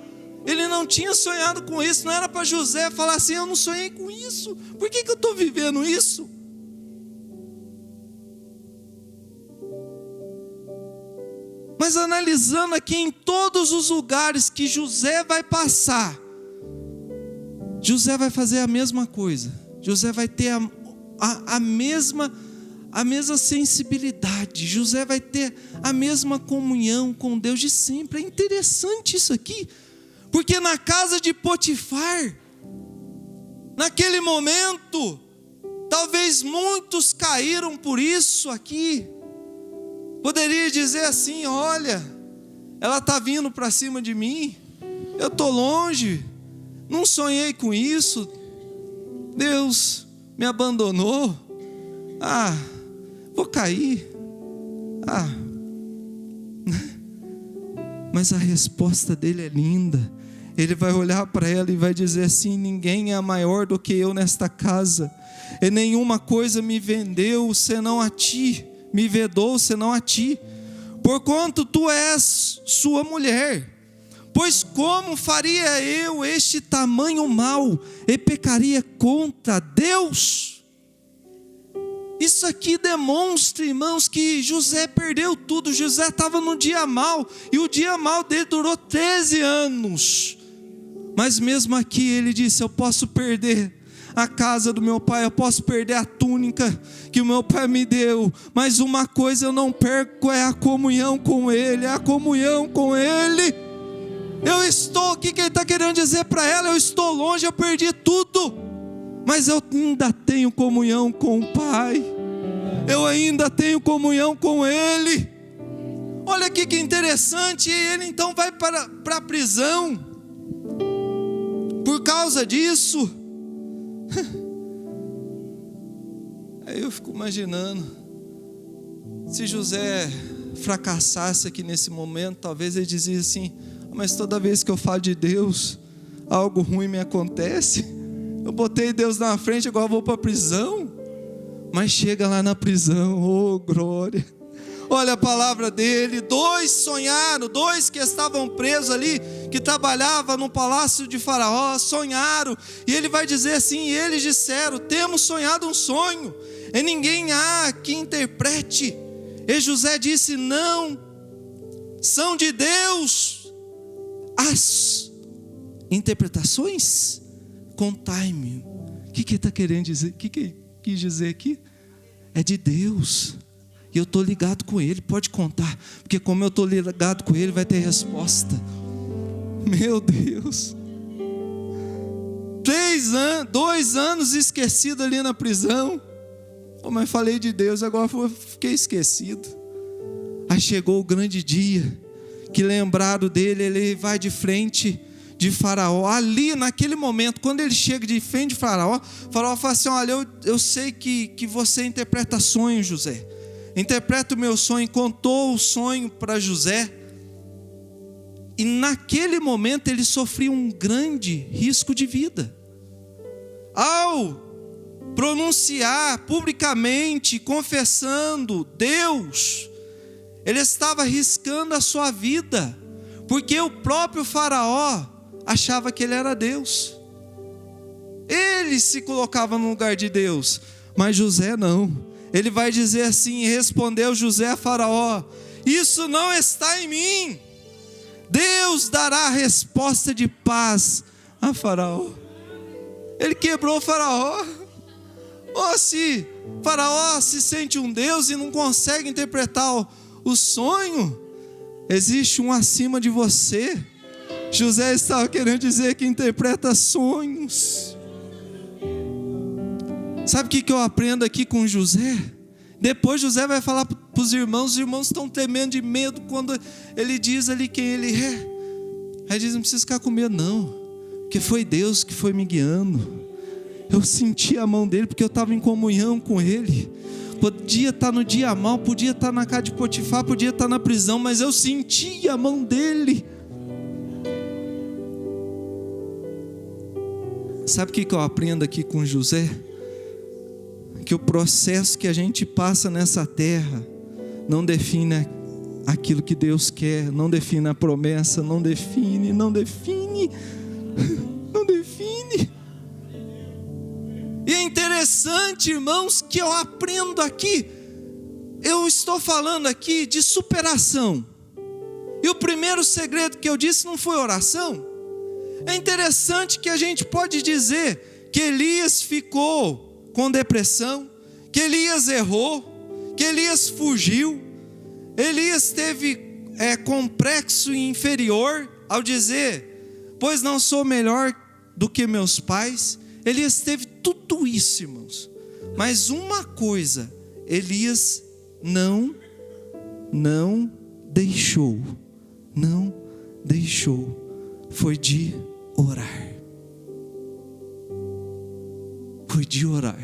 Ele não tinha sonhado com isso. Não era para José falar assim: eu não sonhei com isso, por que eu estou vivendo isso? Mas analisando aqui em todos os lugares que José vai passar, José vai fazer a mesma coisa. José vai ter a mesma sensibilidade. José vai ter a mesma comunhão com Deus de sempre. É interessante isso aqui, porque na casa de Potifar, naquele momento, talvez muitos caíram por isso aqui. Poderia dizer assim: olha, ela está vindo para cima de mim, eu estou longe, não sonhei com isso, Deus me abandonou, vou cair. Mas a resposta dele é linda. Ele vai olhar para ela e vai dizer assim: ninguém é maior do que eu nesta casa, e nenhuma coisa me vendeu senão a ti, me vedou senão a ti, porquanto tu és sua mulher. Pois como faria eu este tamanho mal e pecaria contra Deus? Isso aqui demonstra, irmãos, que José perdeu tudo. José estava no dia mau, e o dia mau dele durou 13 anos. Mas mesmo aqui ele disse: eu posso perder a casa do meu pai, eu posso perder a túnica que o meu pai me deu, mas uma coisa eu não perco, é a comunhão com ele, é a comunhão com ele. Eu estou, o que ele está querendo dizer para ela? Eu estou longe, eu perdi tudo, mas eu ainda tenho comunhão com o Pai, eu ainda tenho comunhão com Ele. Olha aqui que interessante. Ele então vai para a prisão por causa disso. Aí eu fico imaginando, se José fracassasse aqui nesse momento, talvez ele dizia assim: mas toda vez que eu falo de Deus, algo ruim me acontece. Eu botei Deus na frente, agora eu vou para a prisão. Mas chega lá na prisão, oh glória, olha a palavra dele. 2 sonharam, 2 que estavam presos ali, que trabalhavam no palácio de Faraó, sonharam. E ele vai dizer assim: e eles disseram: temos sonhado um sonho, e ninguém há que interprete. E José disse: não, são de Deus as interpretações. Contai-me. O que ele está querendo dizer? O que ele quis dizer aqui? É de Deus, e eu estou ligado com Ele. Pode contar, porque como eu estou ligado com Ele, vai ter resposta. Meu Deus, 2 anos esquecido ali na prisão. Mas falei de Deus, agora fiquei esquecido. Aí chegou o grande dia, que lembraram dele. Ele vai de frente de Faraó. Ali naquele momento, quando ele chega de frente de Faraó, Faraó fala assim: olha, eu sei que você interpreta sonho, José, interpreta o meu sonho. Contou o sonho para José. E naquele momento ele sofria um grande risco de vida. Ao pronunciar publicamente, confessando Deus, ele estava arriscando a sua vida, porque o próprio Faraó achava que ele era Deus. Ele se colocava no lugar de Deus, mas José não. Ele vai dizer assim: respondeu José a Faraó: isso não está em mim. Deus dará resposta de paz a Faraó. Ele quebrou Faraó. Se Faraó se sente um Deus e não consegue interpretar o sonho, existe um acima de você. José estava querendo dizer que interpreta sonhos. Sabe o que eu aprendo aqui com José? Depois José vai falar para os irmãos estão tremendo de medo quando ele diz ali quem ele é. Aí diz: não precisa ficar com medo não, porque foi Deus que foi me guiando. Eu senti a mão dele, porque eu estava em comunhão com ele. Podia estar no dia mal, podia estar na casa de Potifar, podia estar na prisão, mas eu senti a mão dele. Sabe o que eu aprendo aqui com José? Que o processo que a gente passa nessa terra não define aquilo que Deus quer, não define a promessa, não define. E é interessante, irmãos, que eu aprendo aqui. Eu estou falando aqui de superação. E o primeiro segredo que eu disse não foi oração. É interessante que a gente pode dizer que Elias ficou com depressão, que Elias errou, que Elias fugiu. Elias teve complexo inferior ao dizer: pois não sou melhor do que meus pais. Elias teve tudo isso, irmãos. Mas uma coisa, Elias não deixou, foi de orar. Foi de orar.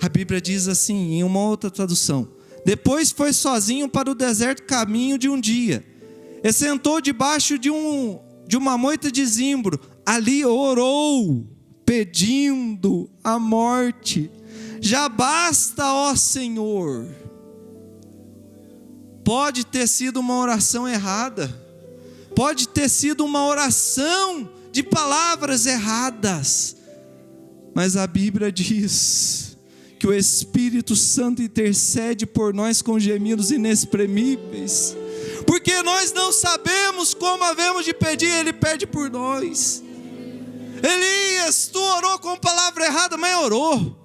A Bíblia diz assim, em uma outra tradução: depois foi sozinho para o deserto caminho de um dia, e sentou debaixo de uma moita de zimbro. Ali orou, pedindo a morte. Já basta, ó Senhor. Pode ter sido uma oração errada, pode ter sido uma oração de palavras erradas, mas a Bíblia diz que o Espírito Santo intercede por nós com gemidos inexprimíveis, porque nós não sabemos como havemos de pedir, Ele pede por nós. Elias, tu orou com palavra errada, mas orou.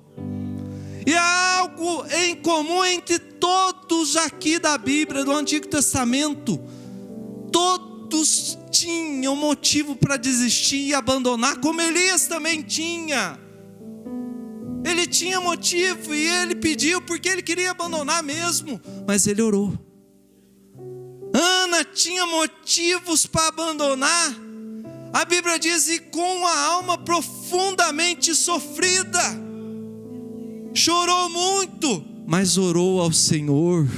E há algo em comum entre todos aqui da Bíblia, do Antigo Testamento. Todos tinham motivo para desistir e abandonar, como Elias também tinha. Ele tinha motivo e ele pediu porque ele queria abandonar mesmo, mas ele orou. Ana tinha motivos para abandonar. A Bíblia diz: e com a alma profundamente sofrida, chorou muito, mas orou ao Senhor.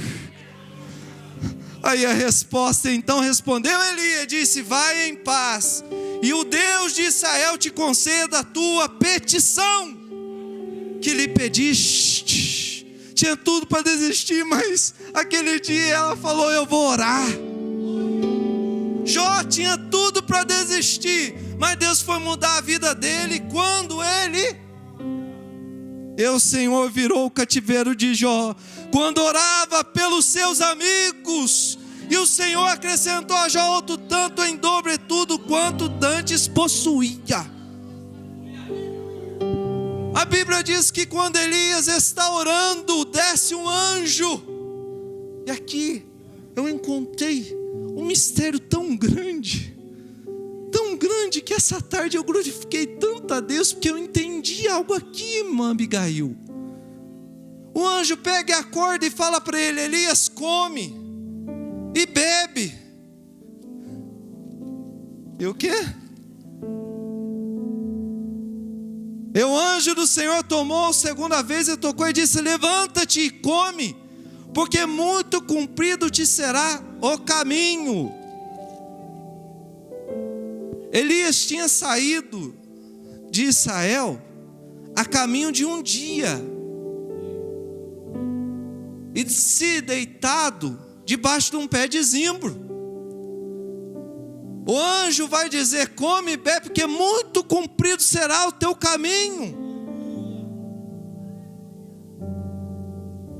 Aí a resposta então respondeu Elias, disse: vai em paz, e o Deus de Israel te conceda a tua petição que lhe pediste. Tinha tudo para desistir, mas aquele dia ela falou: eu vou orar. Jó tinha tudo para desistir, mas Deus foi mudar a vida dele quando o Senhor virou o cativeiro de Jó, quando orava pelos seus amigos, e o Senhor acrescentou a Jó outro tanto em dobro tudo quanto dantes possuía. A Bíblia diz que quando Elias está orando, desce um anjo. E aqui eu encontrei um mistério tão grande, que essa tarde eu glorifiquei tanto a Deus, porque eu entendi algo aqui, irmã Abigail. O anjo pega e acorda e fala para ele: Elias, come e bebe. E o quê? E o anjo do Senhor tomou a segunda vez e tocou e disse: levanta-te e come, porque muito comprido te será o caminho. Elias tinha saído de Israel a caminho de um dia e se deitado debaixo de um pé de zimbro. O anjo vai dizer: come e bebe, porque muito comprido será o teu caminho.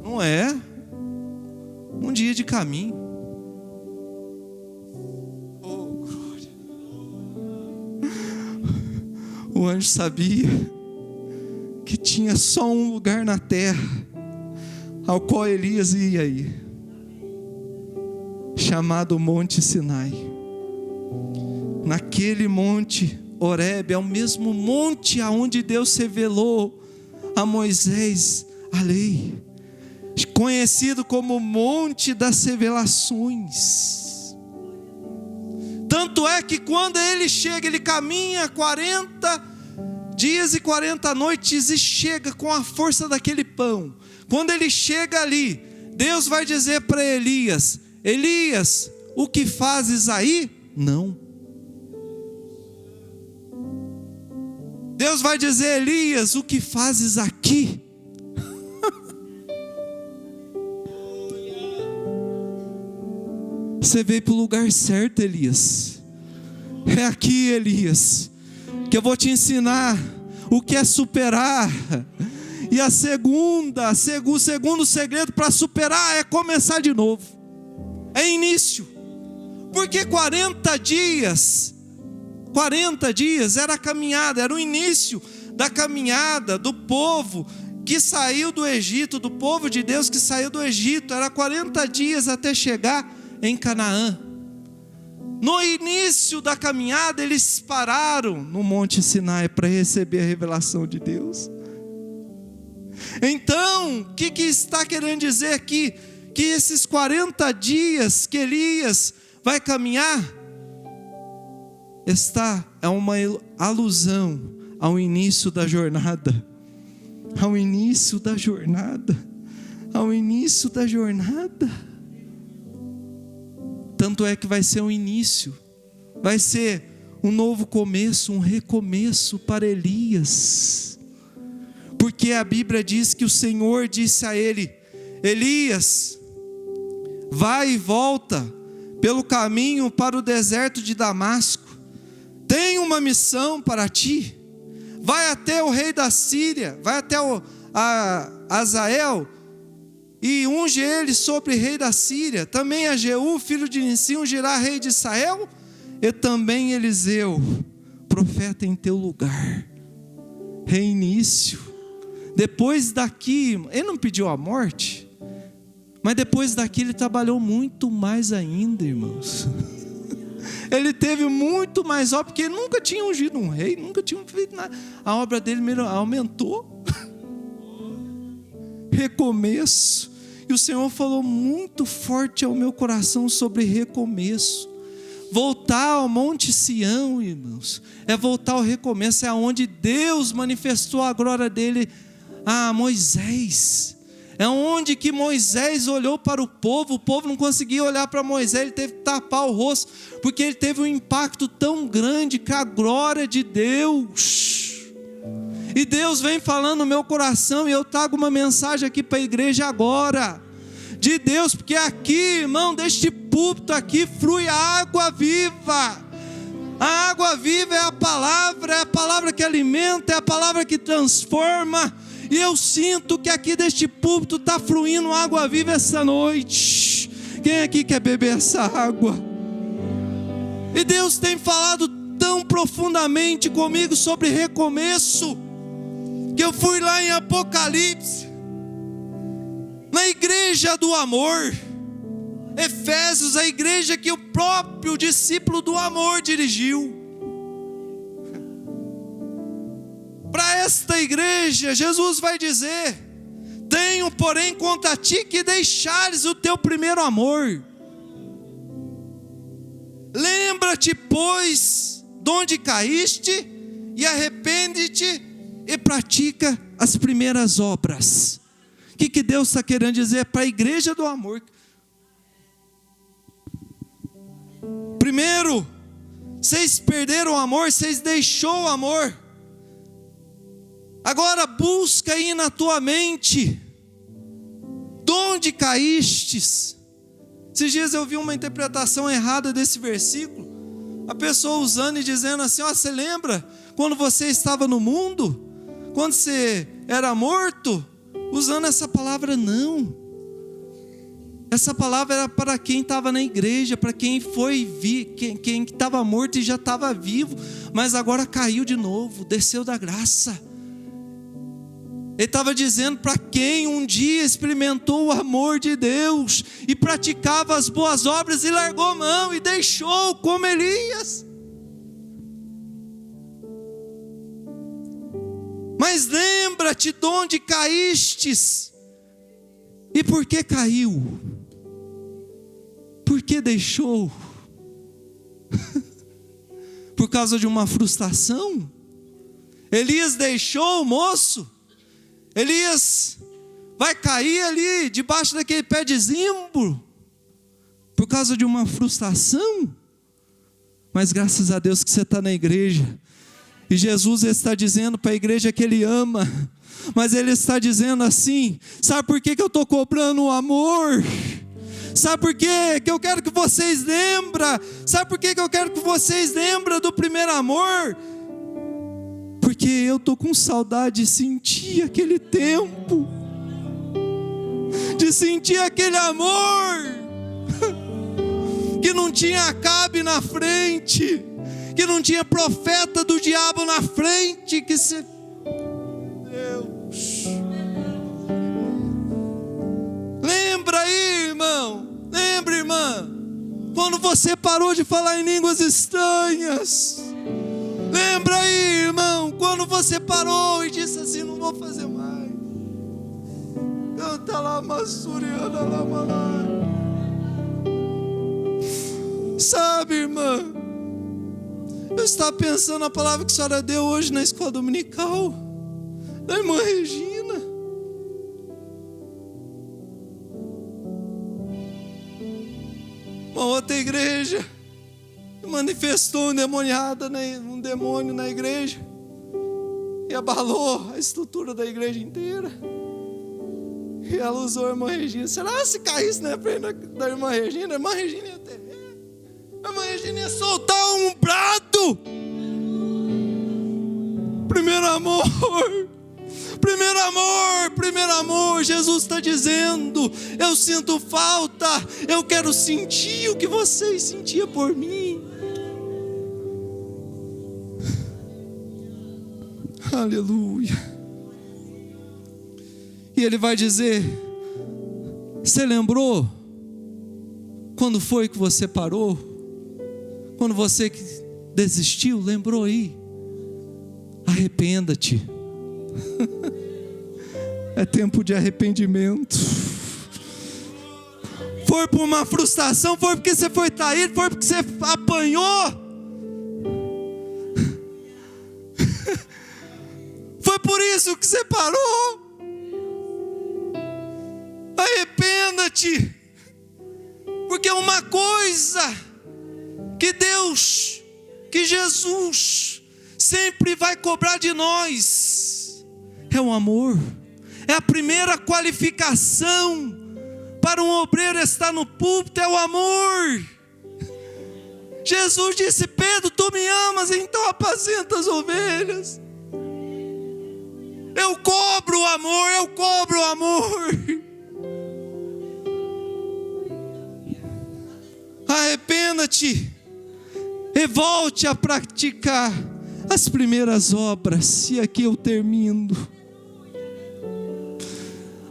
Não é um dia de caminho. O anjo sabia que tinha só um lugar na terra ao qual Elias ia ir, chamado Monte Sinai. Naquele monte Horebe, é o mesmo monte aonde Deus revelou a Moisés a lei, conhecido como Monte das Revelações. Tanto é que quando ele chega, ele caminha 40 dias e 40 noites e chega com a força daquele pão. Quando ele chega ali, Deus vai dizer para Elias: Elias, o que fazes aí? Não. Deus vai dizer: Elias, o que fazes aqui? Você veio para o lugar certo, Elias. É aqui, Elias, que eu vou te ensinar o que é superar. E o segundo segredo para superar é começar de novo. É início. Porque 40 dias era a caminhada, era o início da caminhada do povo que saiu do Egito, do povo de Deus que saiu do Egito. Era 40 dias até chegar em Canaã. No início da caminhada, eles pararam no Monte Sinai para receber a revelação de Deus. Então, o que está querendo dizer aqui? Que esses 40 dias que Elias vai caminhar, é uma alusão ao início da jornada. Ao início da jornada. Ao início da jornada. Tanto é que vai ser um início, vai ser um novo começo, um recomeço para Elias. Porque a Bíblia diz que o Senhor disse a ele: Elias, vai e volta pelo caminho para o deserto de Damasco. Tem uma missão para ti. Vai até o rei da Síria, vai até Azael, e unge ele sobre rei da Síria. Também a Jeú, filho de Nissim, ungirá rei de Israel, e também Eliseu, profeta em teu lugar. Reinício. Depois daqui, ele não pediu a morte, mas depois daqui ele trabalhou muito mais ainda, irmãos. Ele teve muito mais obra, porque ele nunca tinha ungido um rei, nunca tinha feito nada. A obra dele aumentou. Recomeço. E o Senhor falou muito forte ao meu coração sobre recomeço. Voltar ao Monte Sião, irmãos, é voltar ao recomeço. É onde Deus manifestou a glória dele a Moisés. É onde que Moisés olhou para o povo não conseguia olhar para Moisés, ele teve que tapar o rosto, porque ele teve um impacto tão grande com a glória de Deus. E Deus vem falando no meu coração, e eu trago uma mensagem aqui para a igreja agora, de Deus, porque aqui, irmão, deste púlpito aqui flui a água viva. A água viva é a palavra que alimenta, é a palavra que transforma. E eu sinto que aqui deste púlpito está fluindo água viva essa noite. Quem aqui quer beber essa água? E Deus tem falado tão profundamente comigo sobre recomeço, que eu fui lá em Apocalipse, na igreja do amor, Efésios, a igreja que o próprio discípulo do amor dirigiu. Para esta igreja, Jesus vai dizer: tenho, porém, contra ti que deixares o teu primeiro amor. Lembra-te, pois, de onde caíste, e arrepende-te e pratica as primeiras obras. O que Deus está querendo dizer para a igreja do amor? Primeiro, vocês perderam o amor, vocês deixaram o amor. Agora busca aí na tua mente, de onde caístes. Esses dias eu vi uma interpretação errada desse versículo, a pessoa usando e dizendo assim: você lembra quando você estava no mundo? Quando você era morto? Usando essa palavra. Não, essa palavra era para quem estava na igreja, para quem quem estava morto e já estava vivo, mas agora caiu de novo, desceu da graça. Ele estava dizendo para quem um dia experimentou o amor de Deus e praticava as boas obras e largou mão e deixou, como Elias. Mas lembra-te de onde caístes. E por que caiu? Por que deixou? Por causa de uma frustração? Elias deixou o moço. Elias vai cair ali debaixo daquele pé de zimbro por causa de uma frustração. Mas graças a Deus que você está na igreja, e Jesus está dizendo para a igreja que Ele ama, mas Ele está dizendo assim: sabe por que eu estou cobrando o amor? Sabe por quê? Que eu quero que vocês lembrem? Sabe por que eu quero que vocês lembrem do primeiro amor? Porque eu estou com saudade de sentir aquele tempo, de sentir aquele amor, que não tinha Acabe na frente, que não tinha profeta do diabo na frente, que se... Deus. Lembra aí, irmão, lembra, irmã, quando você parou de falar em línguas estranhas. Lembra aí, irmão, quando você parou e disse assim: não vou fazer mais. Canta lá, Massuriana, lá, malá. Sabe, irmã, eu estava pensando na palavra que a senhora deu hoje na escola dominical, da irmã Regina. Uma outra igreja manifestou um demônio na igreja e abalou a estrutura da igreja inteira. E ela usou a irmã Regina. Será se caísse na frente da irmã Regina? A irmã Regina ia temer. A irmã Regina ia soltar um brado. Primeiro amor. Primeiro amor, primeiro amor. Jesus está dizendo: eu sinto falta, eu quero sentir o que vocês sentiam por mim. Aleluia. E ele vai dizer: você lembrou quando foi que você parou? Quando você desistiu? Lembrou aí? Arrependa-te. É tempo de arrependimento. Foi por uma frustração, foi porque você foi traído, foi porque você apanhou, foi por isso que você parou. Arrependa-te, porque uma coisa que Deus, que Jesus sempre vai cobrar de nós é o amor. É a primeira qualificação para um obreiro estar no púlpito, é o amor. Jesus disse: Pedro, tu me amas, então apacenta as ovelhas. Eu cobro o amor, eu cobro o amor. Arrependa-te e volte a praticar as primeiras obras. E aqui eu termino.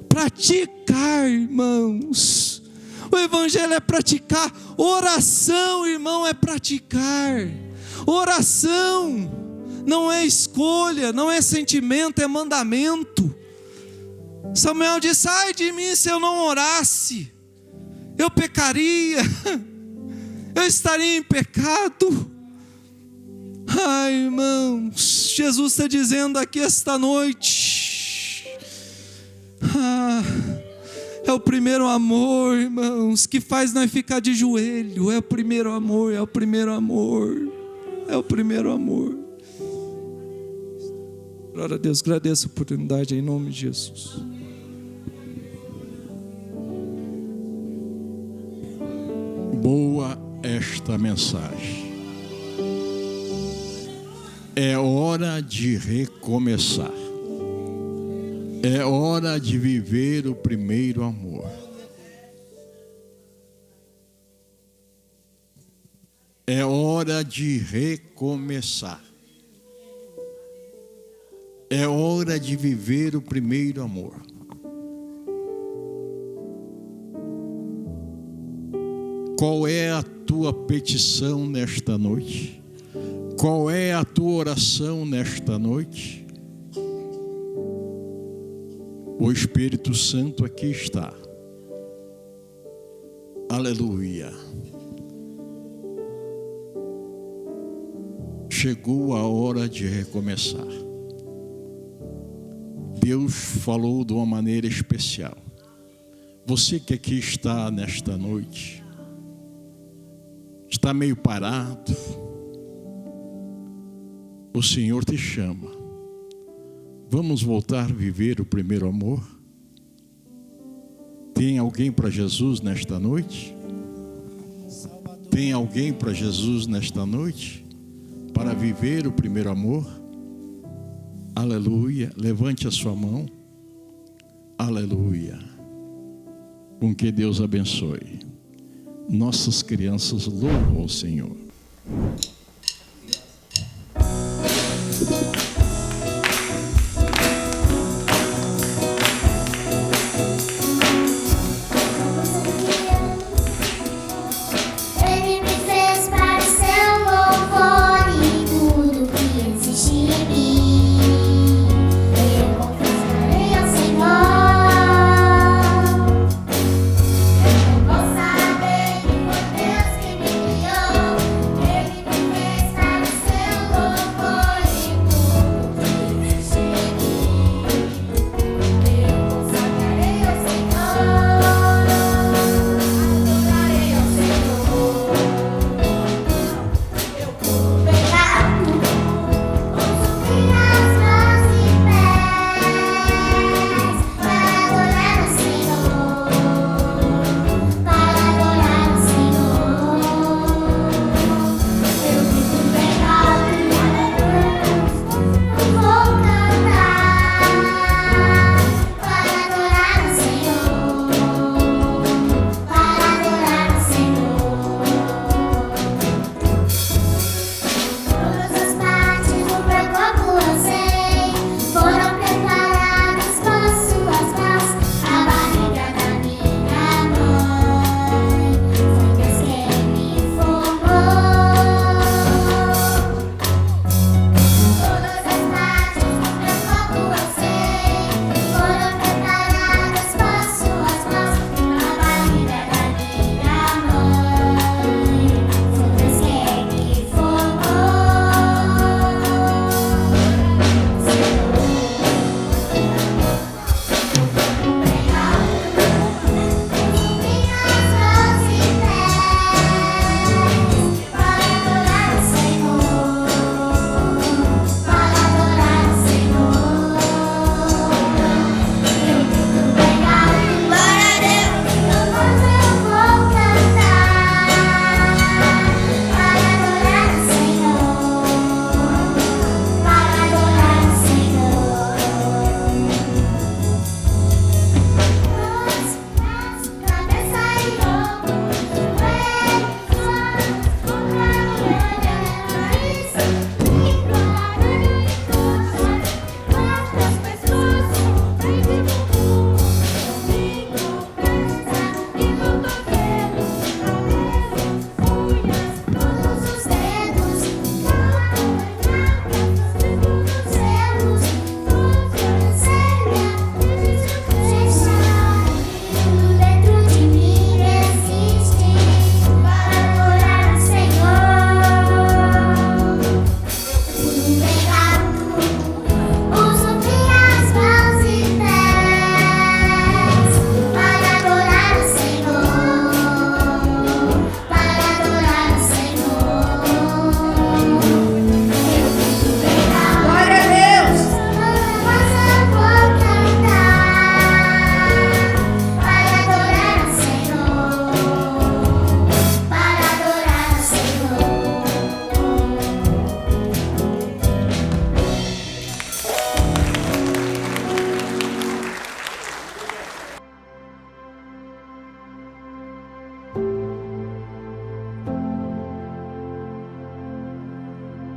Praticar, irmãos. O evangelho é praticar. Oração, irmão, é praticar. Oração não é escolha, não é sentimento, é mandamento. Samuel disse: ai de mim se eu não orasse, eu pecaria, eu estaria em pecado. Ai, irmãos, Jesus está dizendo aqui esta noite: é o primeiro amor, irmãos, que faz nós ficar de joelho. É o primeiro amor, é o primeiro amor, é o primeiro amor. Glória a Deus, agradeço a oportunidade em nome de Jesus. Boa esta mensagem. É hora de recomeçar. É hora de viver o primeiro amor. É hora de recomeçar. É hora de viver o primeiro amor. Qual é a tua petição nesta noite? Qual é a tua oração nesta noite? O Espírito Santo aqui está. Aleluia. Chegou a hora de recomeçar. Deus falou de uma maneira especial. Você que aqui está nesta noite, está meio parado, o Senhor te chama. Vamos voltar a viver o primeiro amor? Tem alguém para Jesus nesta noite? Tem alguém para Jesus nesta noite? Para viver o primeiro amor? Aleluia. Levante a sua mão. Aleluia. Com que Deus abençoe. nossas crianças louvam ao Senhor.